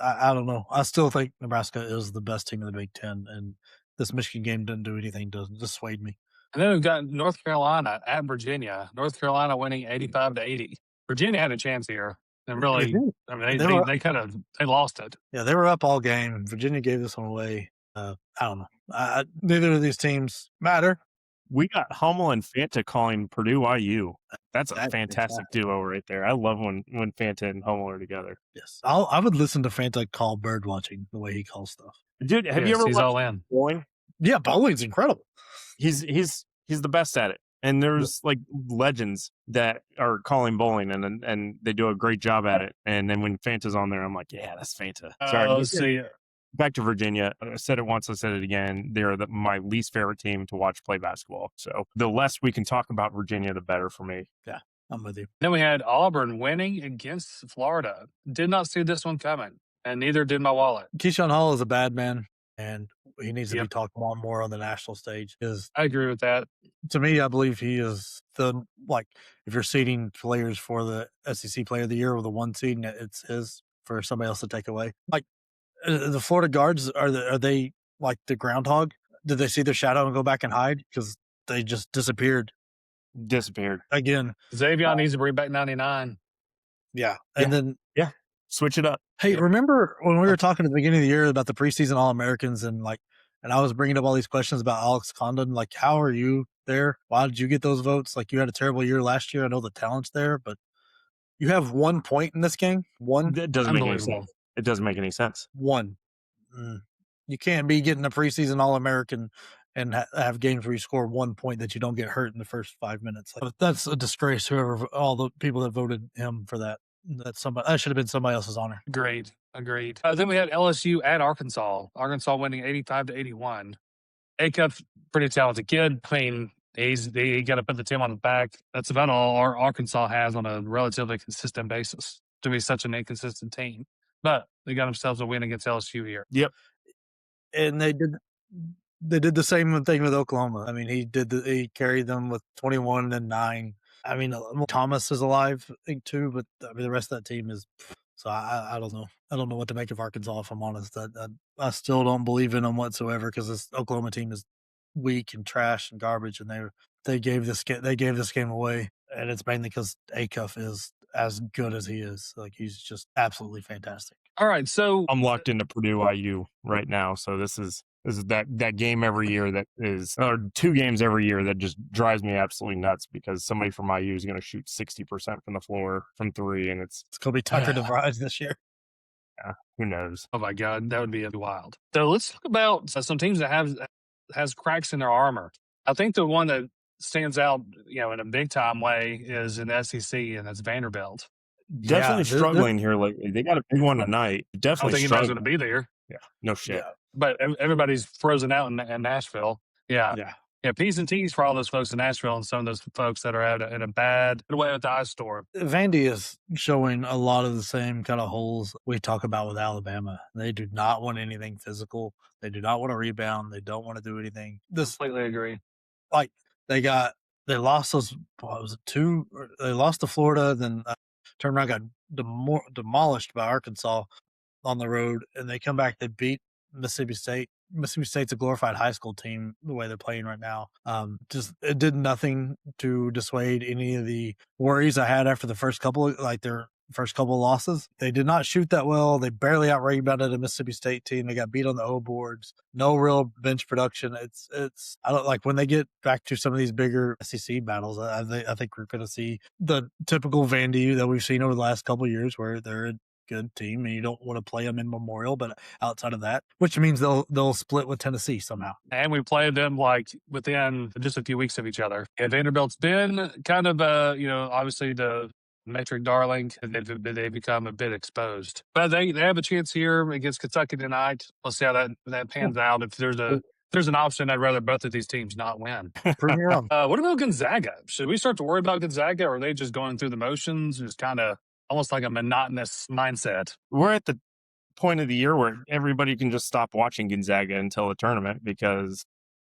I don't know. I still think Nebraska is the best team in the Big Ten, and this Michigan game didn't do anything to dissuade me. And then we've got North Carolina at Virginia. North Carolina winning 85-80. Virginia had a chance here, and really, I mean, they lost it. Yeah, they were up all game. Virginia gave this one away. I don't know. Neither of these teams matter. We got Hummel and Fanta calling Purdue IU. That's a fantastic duo right there. I love when Fanta and Hummel are together. Yes, I would listen to Fanta call bird watching the way he calls stuff. Dude, have you ever watched all in bowling? Yeah, bowling's incredible. He's the best at it. And there's like legends that are calling bowling and they do a great job at it. And then when Fanta's on there, I'm like, yeah, that's Fanta. Sorry. Back to Virginia. I said it once, I said it again. They're my least favorite team to watch play basketball. So the less we can talk about Virginia, the better for me. Yeah, I'm with you. Then we had Auburn winning against Florida. Did not see this one coming, and neither did my wallet. Keyshawn Hall is a bad man, and he needs to be talked about more on the national stage. I agree with that. To me, I believe he is if you're seeding players for the SEC Player of the Year with a 1 seed, and it's his for somebody else to take away. Like, the Florida guards, are they like the groundhog? Did they see their shadow and go back and hide? Because they just disappeared. Again. Xavier needs to bring back 99. Yeah. And then switch it up. Hey, remember when we were talking at the beginning of the year about the preseason All-Americans and I was bringing up all these questions about Alex Condon, like, how are you there? Why did you get those votes? Like, you had a terrible year last year. I know the talent's there, but you have 1 point in this game. It doesn't make any sense. It doesn't make any sense. 1. You can't be getting a preseason All-American and have games where you score 1 point that you don't get hurt in the first 5 minutes. Like, that's a disgrace. All the people that voted him for that. That should have been somebody else's honor. Great. Agreed. Then we had LSU at Arkansas. Arkansas winning 85-81. Acuff, pretty talented kid. I mean, he got to put the team on his back. That's about all Arkansas has on a relatively consistent basis to be such an inconsistent team. But they got themselves a win against LSU here. Yep. And they did the same thing with Oklahoma. I mean, he carried them with 21 and 9. I mean, Thomas is alive, I think, too, but I mean, the rest of that team is. So I don't know. I don't know what to make of Arkansas, if I'm honest. I still don't believe in them whatsoever because this Oklahoma team is weak and trash and garbage, and they gave this game away, and it's mainly because Acuff is as good as he is. Like, he's just absolutely fantastic. All right, so I'm locked into Purdue IU right now, so this is that game every year that is, or 2 games every year that just drives me absolutely nuts because somebody from IU is going to shoot 60% from the floor from 3, and it's going to be Tucker DeVries this year. Yeah, who knows? Oh my God, that would be wild. So let's talk about some teams that has cracks in their armor. I think the one that stands out, in a big time way is in the SEC, and that's Vanderbilt. Definitely struggling here lately. They got a big one tonight. Definitely I don't think anybody's going to be there. Yeah, no shit. Yeah. But everybody's frozen out in Nashville. Yeah. P's and T's for all those folks in Nashville and some of those folks that are in a bad way with the ice storm. Vandy is showing a lot of the same kind of holes we talk about with Alabama. They do not want anything physical. They do not want to rebound. They don't want to do anything. Completely agree. Like, they lost those, what was it, 2? They lost to Florida, then turned around, got demolished by Arkansas on the road, and they come back, they beat Mississippi State. Mississippi State's a glorified high school team the way they're playing right now. Just it did nothing to dissuade any of the worries I had after the first couple of losses. They did not shoot that well. They barely out-rebounded a Mississippi State team. They got beat on the O boards. No real bench production. It's I don't like when they get back to some of these bigger SEC battles. I think we're going to see the typical Vandy that we've seen over the last couple of years, where they're a good team and you don't want to play them in Memorial, but outside of that, which means they'll split with Tennessee somehow. And we played them like within just a few weeks of each other. And Vanderbilt's been kind of obviously the metric darling. They've become a bit exposed, but they have a chance here against Kentucky tonight. We'll see how that pans out. If there's an option, I'd rather both of these teams not win. Prove me wrong. What about Gonzaga? Should we start to worry about Gonzaga, or are they just going through the motions, just kind of almost like a monotonous mindset? We're at the point of the year where everybody can just stop watching Gonzaga until the tournament because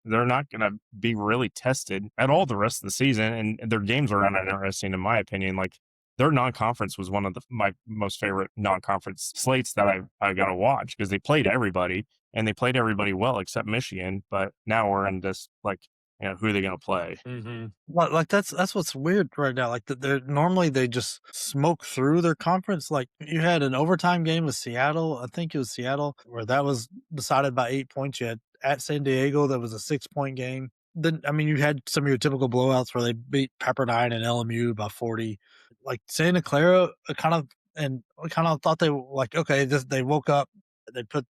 they're not going to be really tested at all the rest of the season, and their games are uninteresting in my opinion. Like, their non-conference was one of my most favorite non-conference slates that I got to watch because they played everybody and they played everybody well except Michigan. But now we're in this who are they going to play? Mm-hmm. Like that's what's weird right now. Like normally they just smoke through their conference. Like, you had an overtime game with Seattle. I think it was Seattle where that was decided by 8 points. You had at San Diego that was a 6-point game. Then you had some of your typical blowouts where they beat Pepperdine and LMU by 40. Like Santa Clara, kind of thought they like, okay, they woke up, they put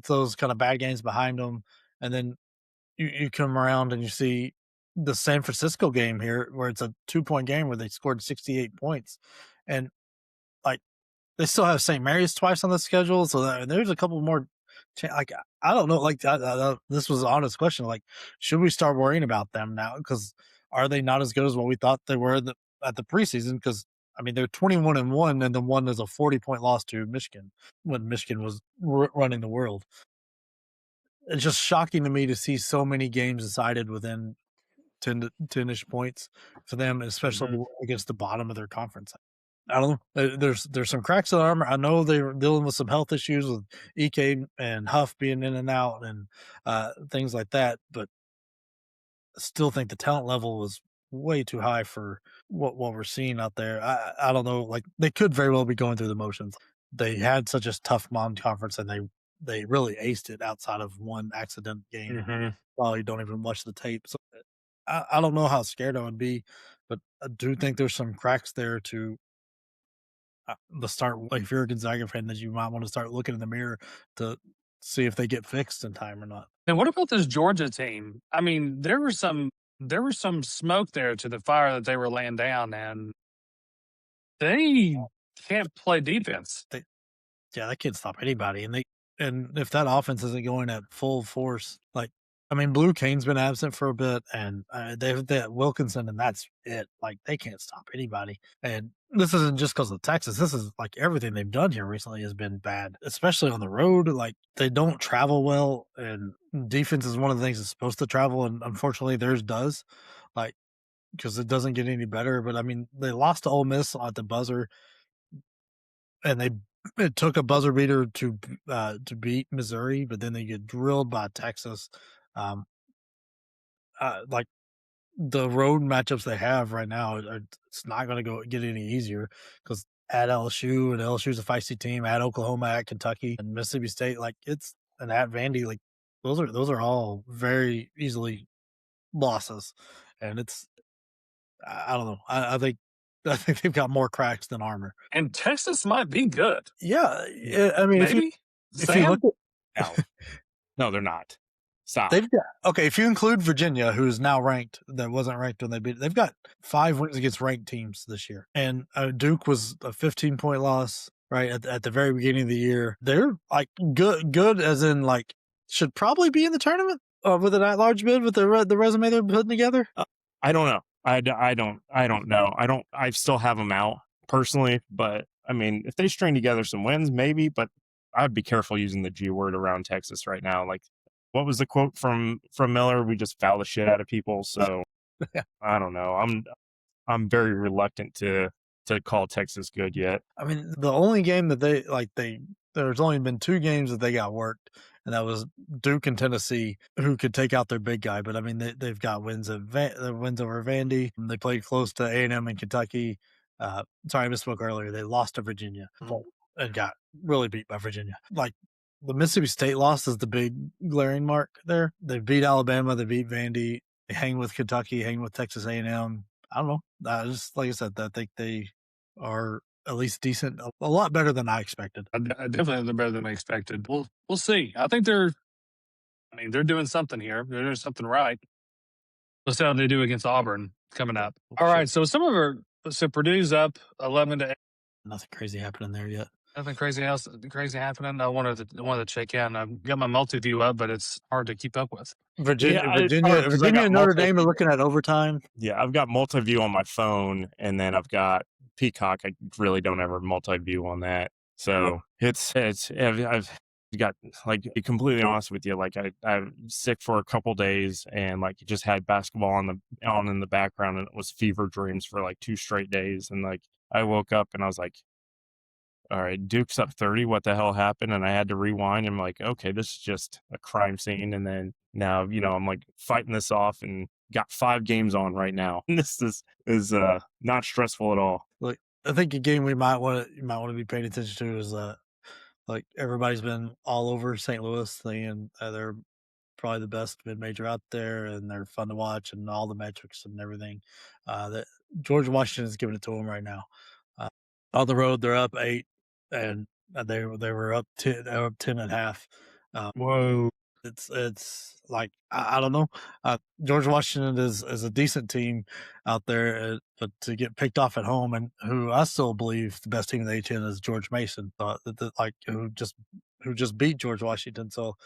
those kind of bad games behind them, and then you come around and you see the San Francisco game here where it's a 2-point game where they scored 68 points, and like they still have St. Mary's twice on the schedule, so there's a couple more. Like, I don't know. Like, this was an honest question. Like, should we start worrying about them now? Because are they not as good as what we thought they were at the preseason? Because they're 21-1, and then one is a 40-point loss to Michigan when Michigan was running the world. It's just shocking to me to see so many games decided within 10-ish points for them, especially against the bottom of their conference. I don't know. There's some cracks in the armor. I know they were dealing with some health issues with EK and Huff being in and out and things like that, but I still think the talent level was way too high for what we're seeing out there. I don't know. Like, they could very well be going through the motions. They had such a tough non-conference, and they really aced it outside of one accident game. While you don't even watch the tape. So I don't know how scared I would be, but I do think there's some cracks there to the start. Like, if you're a Gonzaga fan, that you might want to start looking in the mirror to see if they get fixed in time or not. And what about this Georgia team? There was some smoke there to the fire that they were laying down, and they can't play defense. Yeah, they can't stop anybody, and if that offense isn't going at full force, like, I mean, Blue Kane's been absent for a bit, and they've that Wilkinson, and that's it. Like, they can't stop anybody. And this isn't just because of Texas. This is like everything they've done here recently has been bad, especially on the road. Like, they don't travel well, and defense is one of the things that's supposed to travel, and unfortunately, theirs does. Like, because it doesn't get any better. But I mean, they lost to Ole Miss at the buzzer, and it took a buzzer beater to beat Missouri, but then they get drilled by Texas. Um, like the road matchups they have right now, it's not going to go get any easier because at LSU, and LSU's a feisty team. At Oklahoma, at Kentucky, and Mississippi State, like and at Vandy, like those are all very easily losses, and I don't know. I think they've got more cracks than armor. And Texas might be good. Yeah, I mean, Maybe. if you look at No, they're not. Stop. they've got okay, if you include Virginia, who is now ranked, that wasn't ranked when they've got 5 wins against ranked teams this year. And Duke was a 15-point loss, right, at the very beginning of the year. They're like good as in like should probably be in the tournament with an at-large bid with the resume they're putting together. I don't know. I don't know. I still have them out personally, but I mean, if they string together some wins, maybe, but I'd be careful using the G word around Texas right now. Like, what was the quote from Miller? We just foul the shit out of people. So Yeah. I don't know. I'm very reluctant to call Texas good yet. I mean, the only game that there's only been 2 games that they got worked, and that was Duke and Tennessee, who could take out their big guy. But I mean, they've got wins wins over Vandy. They played close to A&M and Kentucky. Sorry, I misspoke earlier. They lost to Virginia and got really beat by Virginia. Like the Mississippi State loss is the big glaring mark there. They beat Alabama. They beat Vandy. They hang with Kentucky. Hang with Texas A&M. I don't know. Just like I said, I think they are at least decent, a lot better than I expected. I definitely they're better than I expected. We'll see. I think they're doing something here. They're doing something right. Let's see how they do against Auburn coming up. All right. So Purdue's up 11-8. Nothing crazy happening there yet. Nothing crazy happening. I wanted to check in. I've got my multi-view up, but it's hard to keep up with. Virginia got and Notre Dame are looking at overtime. Yeah, I've got multi-view on my phone, and then I've got Peacock. I really don't ever multi-view on that. So I've got, like, to be completely honest with you, like I'm sick for a couple days, and like just had basketball on in the background, and it was fever dreams for like 2 straight days. And like I woke up and I was like, all right, Duke's up 30. What the hell happened? And I had to rewind. I'm like, okay, this is just a crime scene. And then now, I'm like fighting this off and got 5 games on right now. This is not stressful at all. Look, I think a game you might want to be paying attention to is like everybody's been all over St. Louis, saying they're probably the best mid-major out there, and they're fun to watch, and all the metrics and everything. That George Washington is giving it to them right now. On the road, they're up 8, and they were up 10. They were up 10 and a half. Whoa! It's like I don't know. George Washington is a decent team out there, but to get picked off at home, and who I still believe the best team in the A10 is George Mason, who just beat George Washington. So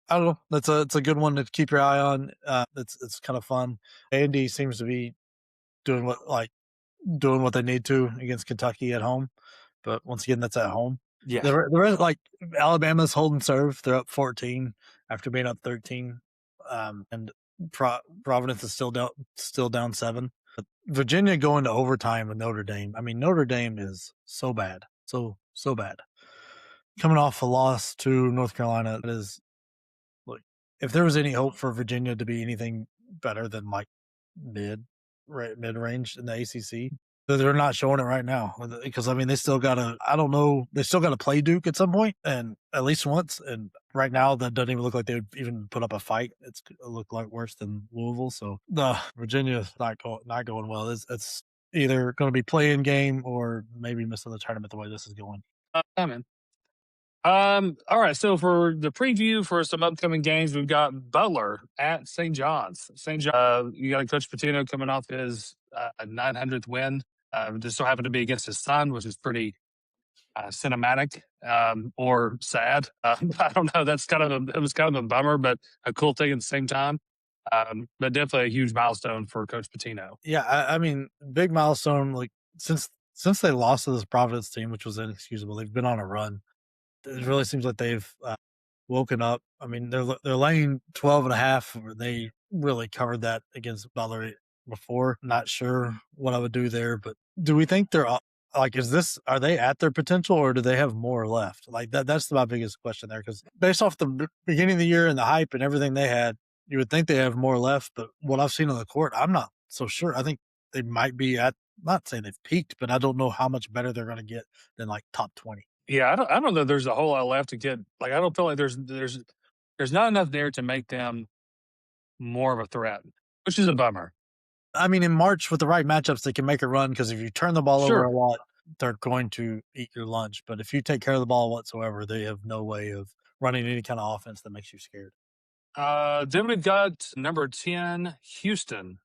I don't know. It's a good one to keep your eye on. It's kind of fun. Andy seems to be doing what they need to against Kentucky at home, but once again, that's at home. Yeah. The rest, like Alabama's holding serve, they're up 14 after being up 13, and Providence is still down 7. But Virginia going to overtime with Notre Dame. I mean, Notre Dame is so bad, so bad. Coming off a loss to North Carolina, it is like if there was any hope for Virginia to be anything better than like mid range in the ACC. They're not showing it right now because I mean they still gotta play Duke at some point, and at least once. And right now that doesn't even look like they would even put up a fight. It looked like worse than Louisville. So Virginia's not going well. It's either going to be play-in game or maybe missing the tournament the way this is going. All right. So for the preview for some upcoming games, we've got Butler at St. John's. You got Coach Pitino coming off his 900th win. Just so happened to be against his son, which is pretty cinematic or sad. I don't know. It was kind of a bummer, but a cool thing at the same time. But definitely a huge milestone for Coach Pitino. Yeah, I mean, big milestone. Like since they lost to this Providence team, which was inexcusable, they've been on a run. It really seems like they've woken up. I mean, they're laying 12.5. They really covered that against Butler before. Not sure what I would do there, but do we think they're like, are they at their potential or do they have more left? Like that's my biggest question there. Because based off the beginning of the year and the hype and everything they had, you would think they have more left. But what I've seen on the court, I'm not so sure. I think they might be not saying they've peaked, but I don't know how much better they're going to get than like top 20. Yeah, I don't know. There's a whole lot left to get. Like, I don't feel like there's not enough there to make them more of a threat, which is a bummer. I mean, in March with the right matchups, they can make a run because if you turn the ball over Sure. a lot, they're going to eat your lunch. But if you take care of the ball whatsoever, they have no way of running any kind of offense that makes you scared. Then we've got number 10, Houston.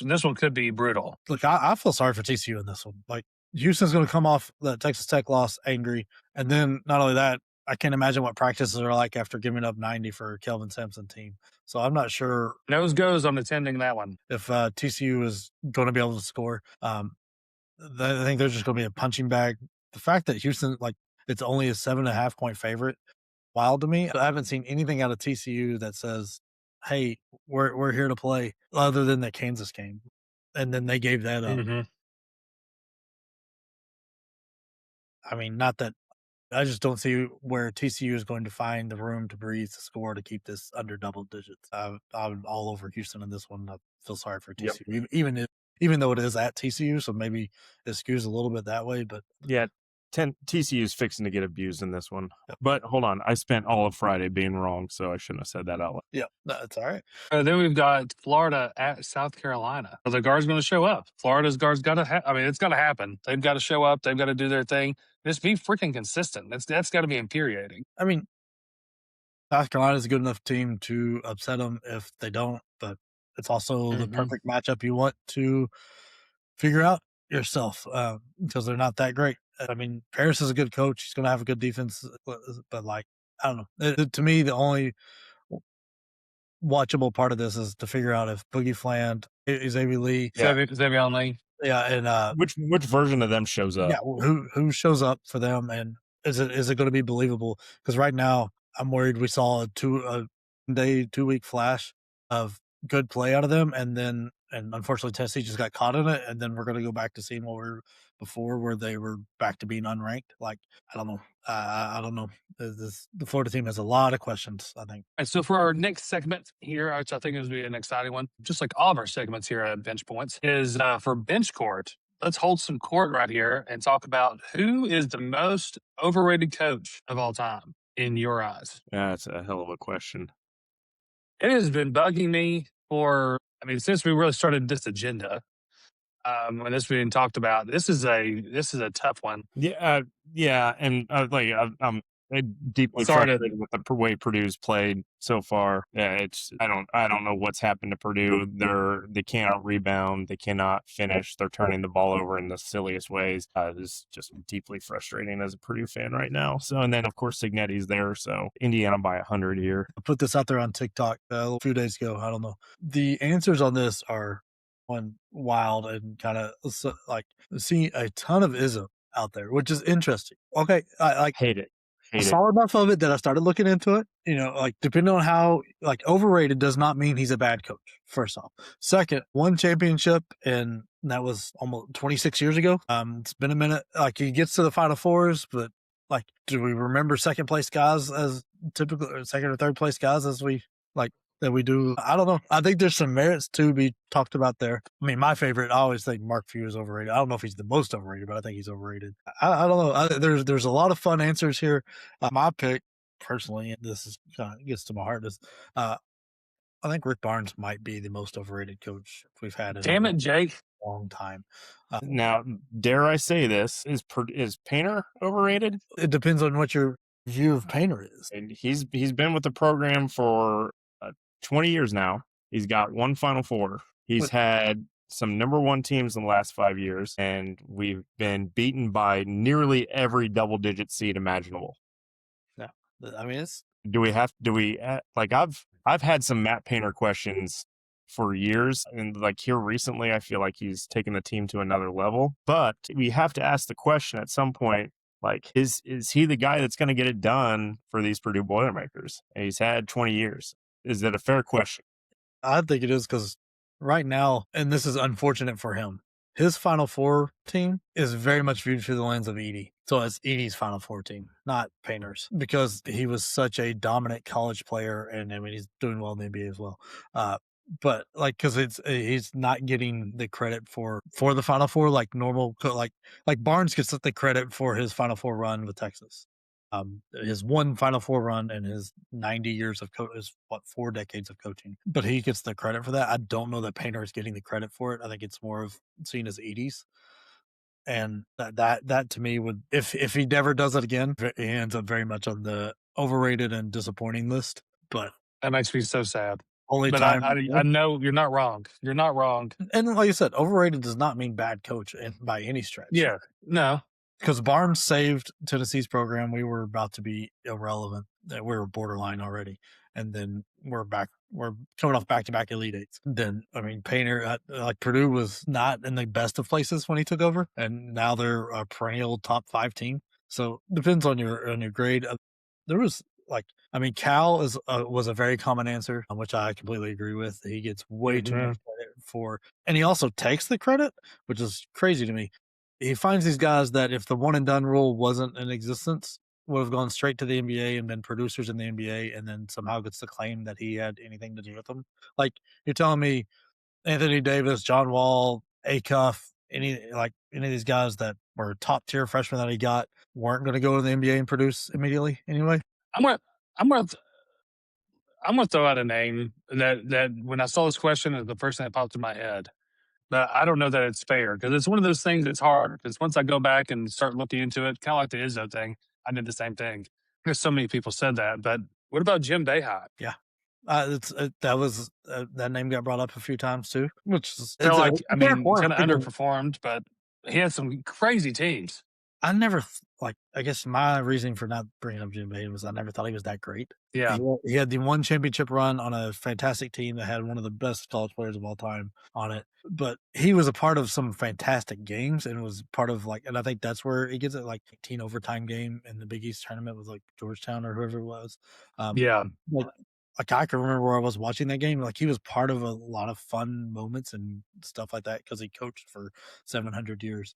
This one could be brutal. Look, I feel sorry for TCU in this one. Like, Houston's going to come off the Texas Tech loss angry. And then not only that, I can't imagine what practices are like after giving up 90 for Kelvin Sampson team. So I'm not sure. Nose goes on attending that one. If TCU is going to be able to score. I think there's just going to be a punching bag. The fact that Houston, like, it's only a 7.5 point favorite, wild to me. I haven't seen anything out of TCU that says, hey, we're here to play, other than the Kansas game. And then they gave that up. Mm-hmm. I mean, not that I just don't see where TCU is going to find the room to breathe to score to keep this under double digits. I'm all over Houston in this one. I feel sorry for TCU, even though it is at TCU, so maybe it skews a little bit that way. But yeah, TCU is fixing to get abused in this one. But hold on, I spent all of Friday being wrong, so I shouldn't have said that out loud. Yeah, that's all right. Then we've got Florida at South Carolina. The guard's going to show up. Florida's guard's got to. It's going to happen. They've got to show up. They've got to do their thing. Just be freaking consistent. That's got to be infuriating. I mean, South Carolina is a good enough team to upset them if they don't, but it's also the perfect matchup you want to figure out yourself because they're not that great. I mean, Paris is a good coach. He's going to have a good defense, but like, I don't know. To me, the only watchable part of this is to figure out if Boogie Fland, Xavier Lee, Xavier Lee. Yeah, and which version of them shows up? Yeah, who shows up for them, and is it going to be believable? Because right now, I'm worried we saw a 2-week flash of good play out of them, and unfortunately Tennessee just got caught in it, and then we're going to go back to seeing what we were before, where they were back to being unranked. Like, I don't know. I don't know. The Florida team has a lot of questions, I think. And so for our next segment here, which I think is going to be an exciting one, just like all of our segments here at Bench Points, is for bench court. Let's hold some court right here and talk about who is the most overrated coach of all time in your eyes. Yeah, that's a hell of a question. It has been bugging me since we really started this agenda. When this being talked about, this is a tough one. Yeah, and I'm deeply frustrated with the way Purdue's played so far. Yeah, I don't know what's happened to Purdue. They cannot rebound. They cannot finish. They're turning the ball over in the silliest ways. It's just deeply frustrating as a Purdue fan right now. So, and then of course Signetti's there. So Indiana by 100 here. I put this out there on TikTok a few days ago. I don't know. The answers on this are wild and kind of like seeing a ton of ism out there, which is interesting. Okay, I hate it. I saw enough of it that I started looking into it. Like, depending on how, like, overrated does not mean he's a bad coach, first off. Second, won championship, and that was almost 26 years ago. It's been a minute. Like, he gets to the Final Fours, but, like, do we remember second place guys as typical, or second or third place guys as we, like, that we do? I don't know. I think there's some merits to be talked about there. I mean, my favorite, I always think Mark Few is overrated. I don't know if he's the most overrated, but I think he's overrated. I don't know. There's a lot of fun answers here. My pick, personally, and this is kind of gets to my heart, is I think Rick Barnes might be the most overrated coach we've had. Damn it, Jake! Long time. Now, dare I say this? Is Painter overrated? It depends on what your view of Painter is. And he's been with the program for 20 years now. He's got one Final Four. He's had some number one teams in the last 5 years, and we've been beaten by nearly every double-digit seed imaginable. Yeah, I mean, it's Like I've had some Matt Painter questions for years, and like here recently, I feel like he's taken the team to another level. But we have to ask the question at some point, like, is he the guy that's going to get it done for these Purdue Boilermakers? And he's had 20 years. Is that a fair question? I think it is because right now, and this is unfortunate for him, his Final Four team is very much viewed through the lens of Edey. So it's Edey's Final Four team, not Painter's, because he was such a dominant college player, and I mean he's doing well in the NBA as well. But like, because he's not getting the credit for the Final Four like normal, like Barnes gets the credit for his Final Four run with Texas. His one Final Four run and his 90 years of is 4 decades of coaching, but he gets the credit for that. I don't know that Painter is getting the credit for it. I think it's more of seen as Edey's, and that to me would, if he never does it again, he ends up very much on the overrated and disappointing list. But That makes me so sad. only But time, I know you're not wrong. You're not wrong. and like you said, overrated does not mean bad coach by any stretch. Yeah. No. Because Barnes saved Tennessee's program. We were about to be irrelevant. We were borderline already. And then we're back. We're coming off back-to-back Elite Eights. Then, I mean, Painter, like Purdue was not in the best of places when he took over. And now they're a perennial top 5 team. So depends on your grade. There was Cal was a very common answer, which I completely agree with. He gets way too much credit for, and he also takes the credit, which is crazy to me. He finds these guys that if the one and done rule wasn't in existence, would have gone straight to the NBA and been producers in the NBA, and then somehow gets the claim that he had anything to do with them. Like, you're telling me Anthony Davis, John Wall, Acuff, any of these guys that were top tier freshmen that he got weren't going to go to the NBA and produce immediately anyway? I'm gonna throw out a name that when I saw this question is the first thing that popped in my head. But I don't know that it's fair because it's one of those things that's hard. Because once I go back and start looking into it, kind of like the Izzo thing, I did the same thing. There's so many people said that. But what about Jim Boeheim? Yeah. That name got brought up a few times too, which is Kind of people- underperformed, but he had some crazy teams. I never I guess my reasoning for not bringing up Jim Boeheim was I never thought he was that great. Yeah. He had the one championship run on a fantastic team that had one of the best college players of all time on it. But he was a part of some fantastic games and was part of and I think that's where he gets it, 18 overtime game in the Big East tournament with Georgetown or whoever it was. Yeah. I can remember where I was watching that game. He was part of a lot of fun moments and stuff like that because he coached for 700 years.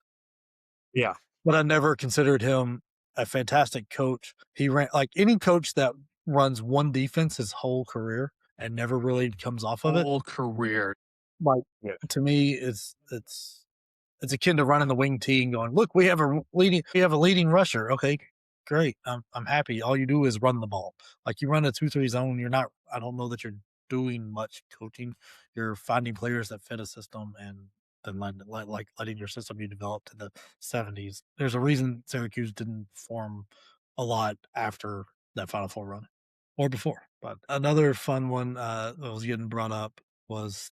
Yeah. But I never considered him a fantastic coach. He ran any coach that runs one defense his whole career and never really comes off of it. Whole career. To me, it's akin to running the wing tee and going, look, we have a leading rusher. Okay, great. I'm happy. All you do is run the ball. You run a 2-3 zone. I don't know that you're doing much coaching. You're finding players that fit a system and then letting your system be developed in the 70s. There's a reason Syracuse didn't form a lot after that Final Four run or before. But another fun one that was getting brought up was,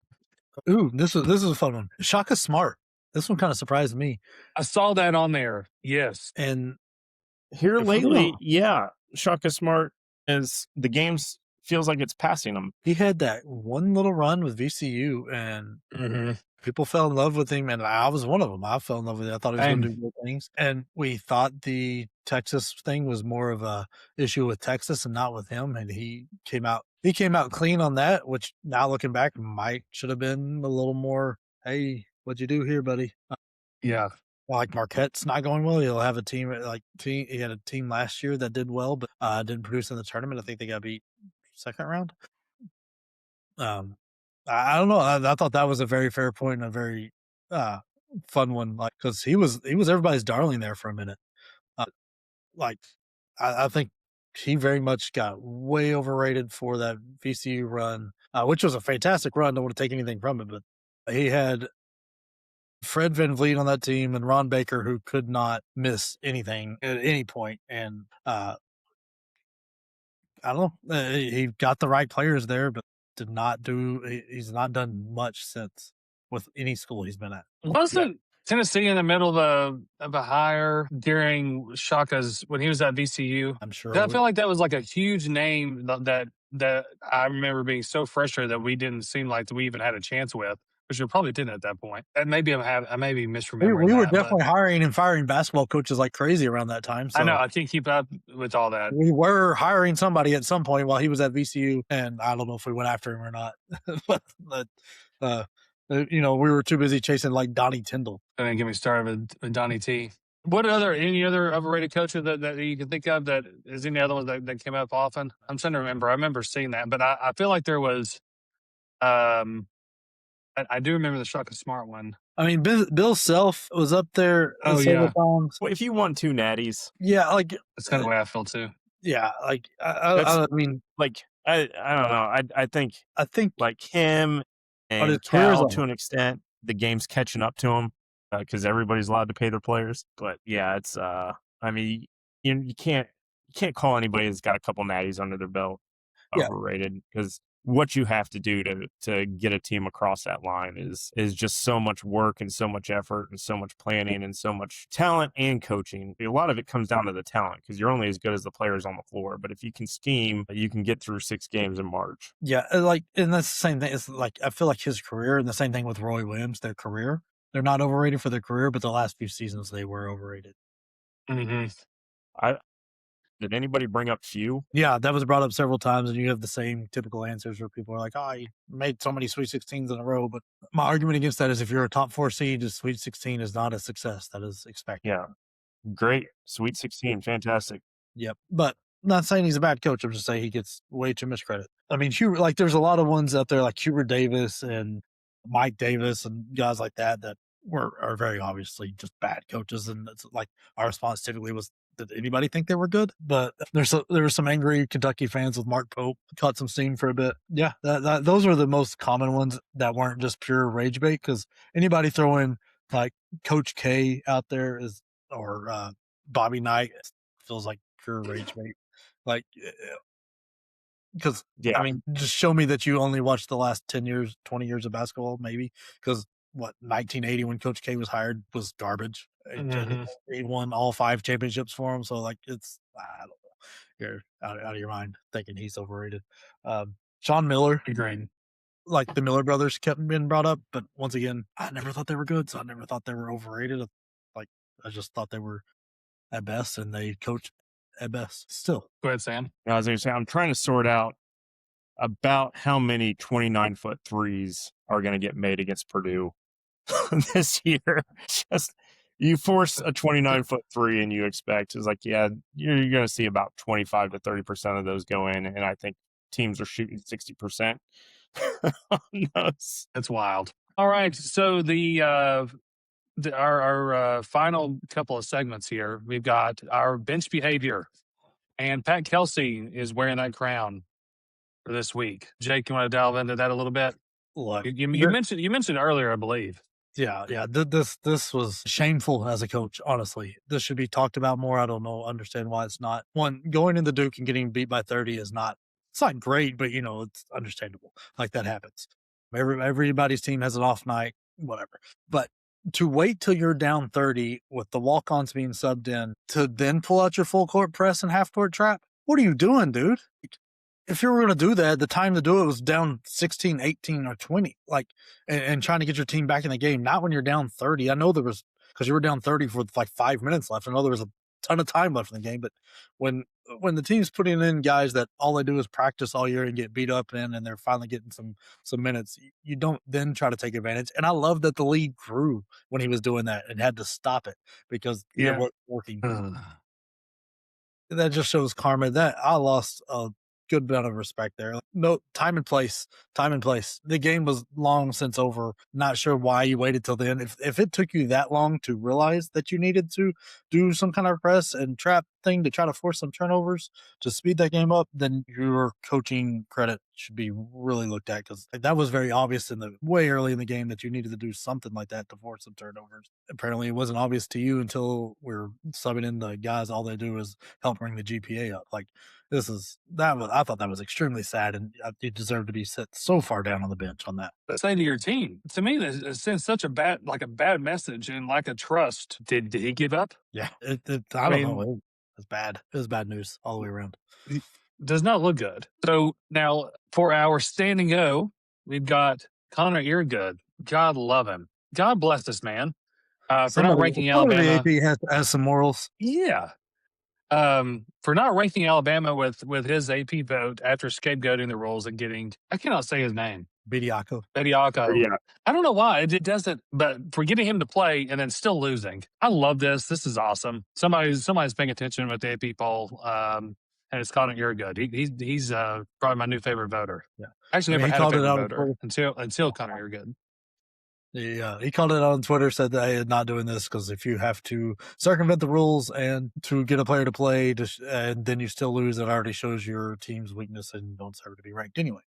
this is a fun one. Shaka Smart. This one kind of surprised me. I saw that on there. Yes. And here lately, Shaka Smart is the games feels like it's passing him. He had that one little run with VCU and people fell in love with him, and I was one of them. I fell in love with it. I thought he was going to do good things. And we thought the Texas thing was more of a issue with Texas and not with him. And he came out clean on that, which now looking back should have been a little more, hey, what'd you do here, buddy? Yeah. Marquette's not going well. He'll have a team he had a team last year that did well, but didn't produce in the tournament. I think they got beat second round. I don't know. I thought that was a very fair point and a very fun one, because he was everybody's darling there for a minute. I think he very much got way overrated for that VCU run, which was a fantastic run. Don't want to take anything from it, but he had Fred Van Vliet on that team and Ron Baker, who could not miss anything at any point. And I don't know. He got the right players there, but he's not done much since. with any school he's been at. Wasn't Tennessee in the middle of a hire during Shaka's when he was at VCU? I'm sure. 'Cause I feel like that was like a huge name that I remember being so frustrated that we didn't seem like we even had a chance with, which we probably didn't at that point. And maybe I may be misremembering we were that, but definitely hiring and firing basketball coaches like crazy around that time. So I know I can't keep up with all that. we were hiring somebody at some point while he was at VCU, and I don't know if we went after him or not. but we were too busy chasing like Donnie Tyndall. And then get me started with Donnie T. What any other overrated coaches that you can think of that is any other ones that came up often? I'm trying to remember. I remember seeing that, but I feel like there was. I do remember the Shaka Smart one. I mean, Bill Self was up there several times. Well, if you won 2 natties, Yeah, like That's kind of the way I feel too. yeah, like I mean, like I don't know. I think like him his and career's Cal on. to an extent, the game's catching up to him because everybody's allowed to pay their players. But yeah, it's I mean, you can't call anybody that's got a couple natties under their belt Yeah. overrated because what you have to do to get a team across that line is just so much work and so much effort and so much planning and so much talent and coaching. A lot of it comes down to the talent because you're only as good as the players on the floor. But if you can scheme, you can get through 6 games in March. Yeah, and that's the same thing. It's like I feel like his career, and the same thing with Roy Williams. Their career, they're not overrated for their career, but the last few seasons they were overrated. Mm-hmm. Did anybody bring up few? Yeah, that was brought up several times, and you have the same typical answers where people are like, "Oh, you made so many Sweet 16s in a row." But my argument against that is, if you're a top 4 seed, a Sweet 16 is not a success. That is expected. Yeah, great Sweet 16, fantastic. Yep, but not saying he's a bad coach. I'm just saying he gets way too much credit. I mean, there's a lot of ones out there like Hubert Davis and Mike Davis and guys like that are very obviously just bad coaches, and it's like our response typically was, did anybody think they were good? But there were some angry Kentucky fans with Mark Pope, caught some steam for a bit. Yeah, those are the most common ones that weren't just pure rage bait, because anybody throwing like Coach K out there or Bobby Knight feels like pure rage bait. Like, because Yeah. I mean, just show me that you only watched the last 10 years, 20 years of basketball, maybe. Because 1980 when Coach K was hired was garbage. He won all 5 championships for him. So like, I don't know. You're out of your mind thinking he's overrated. Sean Miller, Agreed. like the Miller brothers kept being brought up, but once again, I never thought they were good, so I never thought they were overrated. Like, I just thought they were at best, and they coached at best still. Go ahead, Sam. I was going to say, I'm trying to sort out about how many 29-foot threes are going to get made against Purdue this year. Just you force a 29-foot three and you expect is like, yeah, you're going to see about 25 to 30% of those go in, and I think teams are shooting 60% on those. That's wild. All right, so our final couple of segments here, we've got our bench behavior, and Pat Kelsey is wearing that crown for this week. Jake, you want to delve into that a little bit? Look, You mentioned earlier, I believe. Yeah. This was shameful as a coach. Honestly, this should be talked about more. I don't know, understand why it's not. One, going into Duke and getting beat by 30 is not. It's not great, but it's understandable. Like, that happens. Everybody's team has an off night, whatever. But to wait till you're down 30 with the walk-ons being subbed in to then pull out your full court press and half court trap, what are you doing, dude? If you were going to do that, the time to do it was down 16, 18, or 20, like, and trying to get your team back in the game, not when you're down 30. I know there was, because you were down 30 for like 5 minutes left. I know there was a ton of time left in the game, but when the team's putting in guys that all they do is practice all year and get beat up in, and they're finally getting some minutes, you don't then try to take advantage. And I love that the league grew when he was doing that and had to stop it because it wasn't working. That just shows karma. That I lost a good amount of respect there. No, time and place. The game was long since over. Not sure why you waited till then. If it took you that long to realize that you needed to do some kind of press and trap, thing to try to force some turnovers to speed that game up, then your coaching credit should be really looked at, because that was very obvious in the way early in the game that you needed to do something like that to force some turnovers. Apparently, it wasn't obvious to you until we're subbing in the guys. All they do is help bring the GPA up. Like, I thought that was extremely sad, and you deserve to be set so far down on the bench on that. Say to your team. To me, that sends such a bad message and lack of trust. Did he give up? Yeah, I don't know. It was bad. It was bad news all the way around. Does not look good. So now for our standing O, we've got Connor Eargood. God love him. God bless this man. For not ranking Alabama. The AP has some morals. Yeah. For not ranking Alabama with his AP vote after scapegoating the rules and getting, I cannot say his name. Bediako. Yeah. I don't know why it doesn't, but for getting him to play and then still losing. I love this. This is awesome. Somebody's paying attention with the AP poll. And it's Connor Eargood. He's probably my new favorite voter. Yeah. Actually, never had a favorite voter until Connor Eargood. Yeah, he called it out on Twitter, said that hey, not doing this because if you have to circumvent the rules and to get a player to play, and then you still lose, it already shows your team's weakness and you don't deserve to be ranked anyway,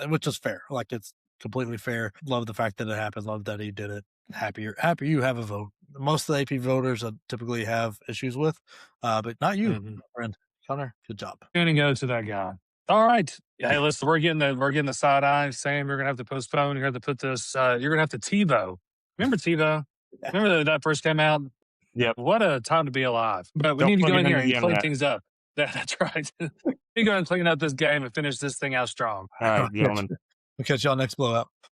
which is fair. Like, it's completely fair. Love the fact that it happened. Love that he did it. Happy you have a vote. Most of the AP voters I typically have issues with, but not you, friend. Connor, good job. Gonna go to that guy. All right. Hey, listen, we're getting the side eye. Sam, you're gonna have to postpone. You're gonna have to put this. You're gonna have to TiVo. Remember TiVo? Yeah. Remember that first came out? Yep. What a time to be alive. But we need to go in here and clean things up. That's right. We go and clean up this game and finish this thing out strong. All right, gentlemen. We'll catch y'all next blowout.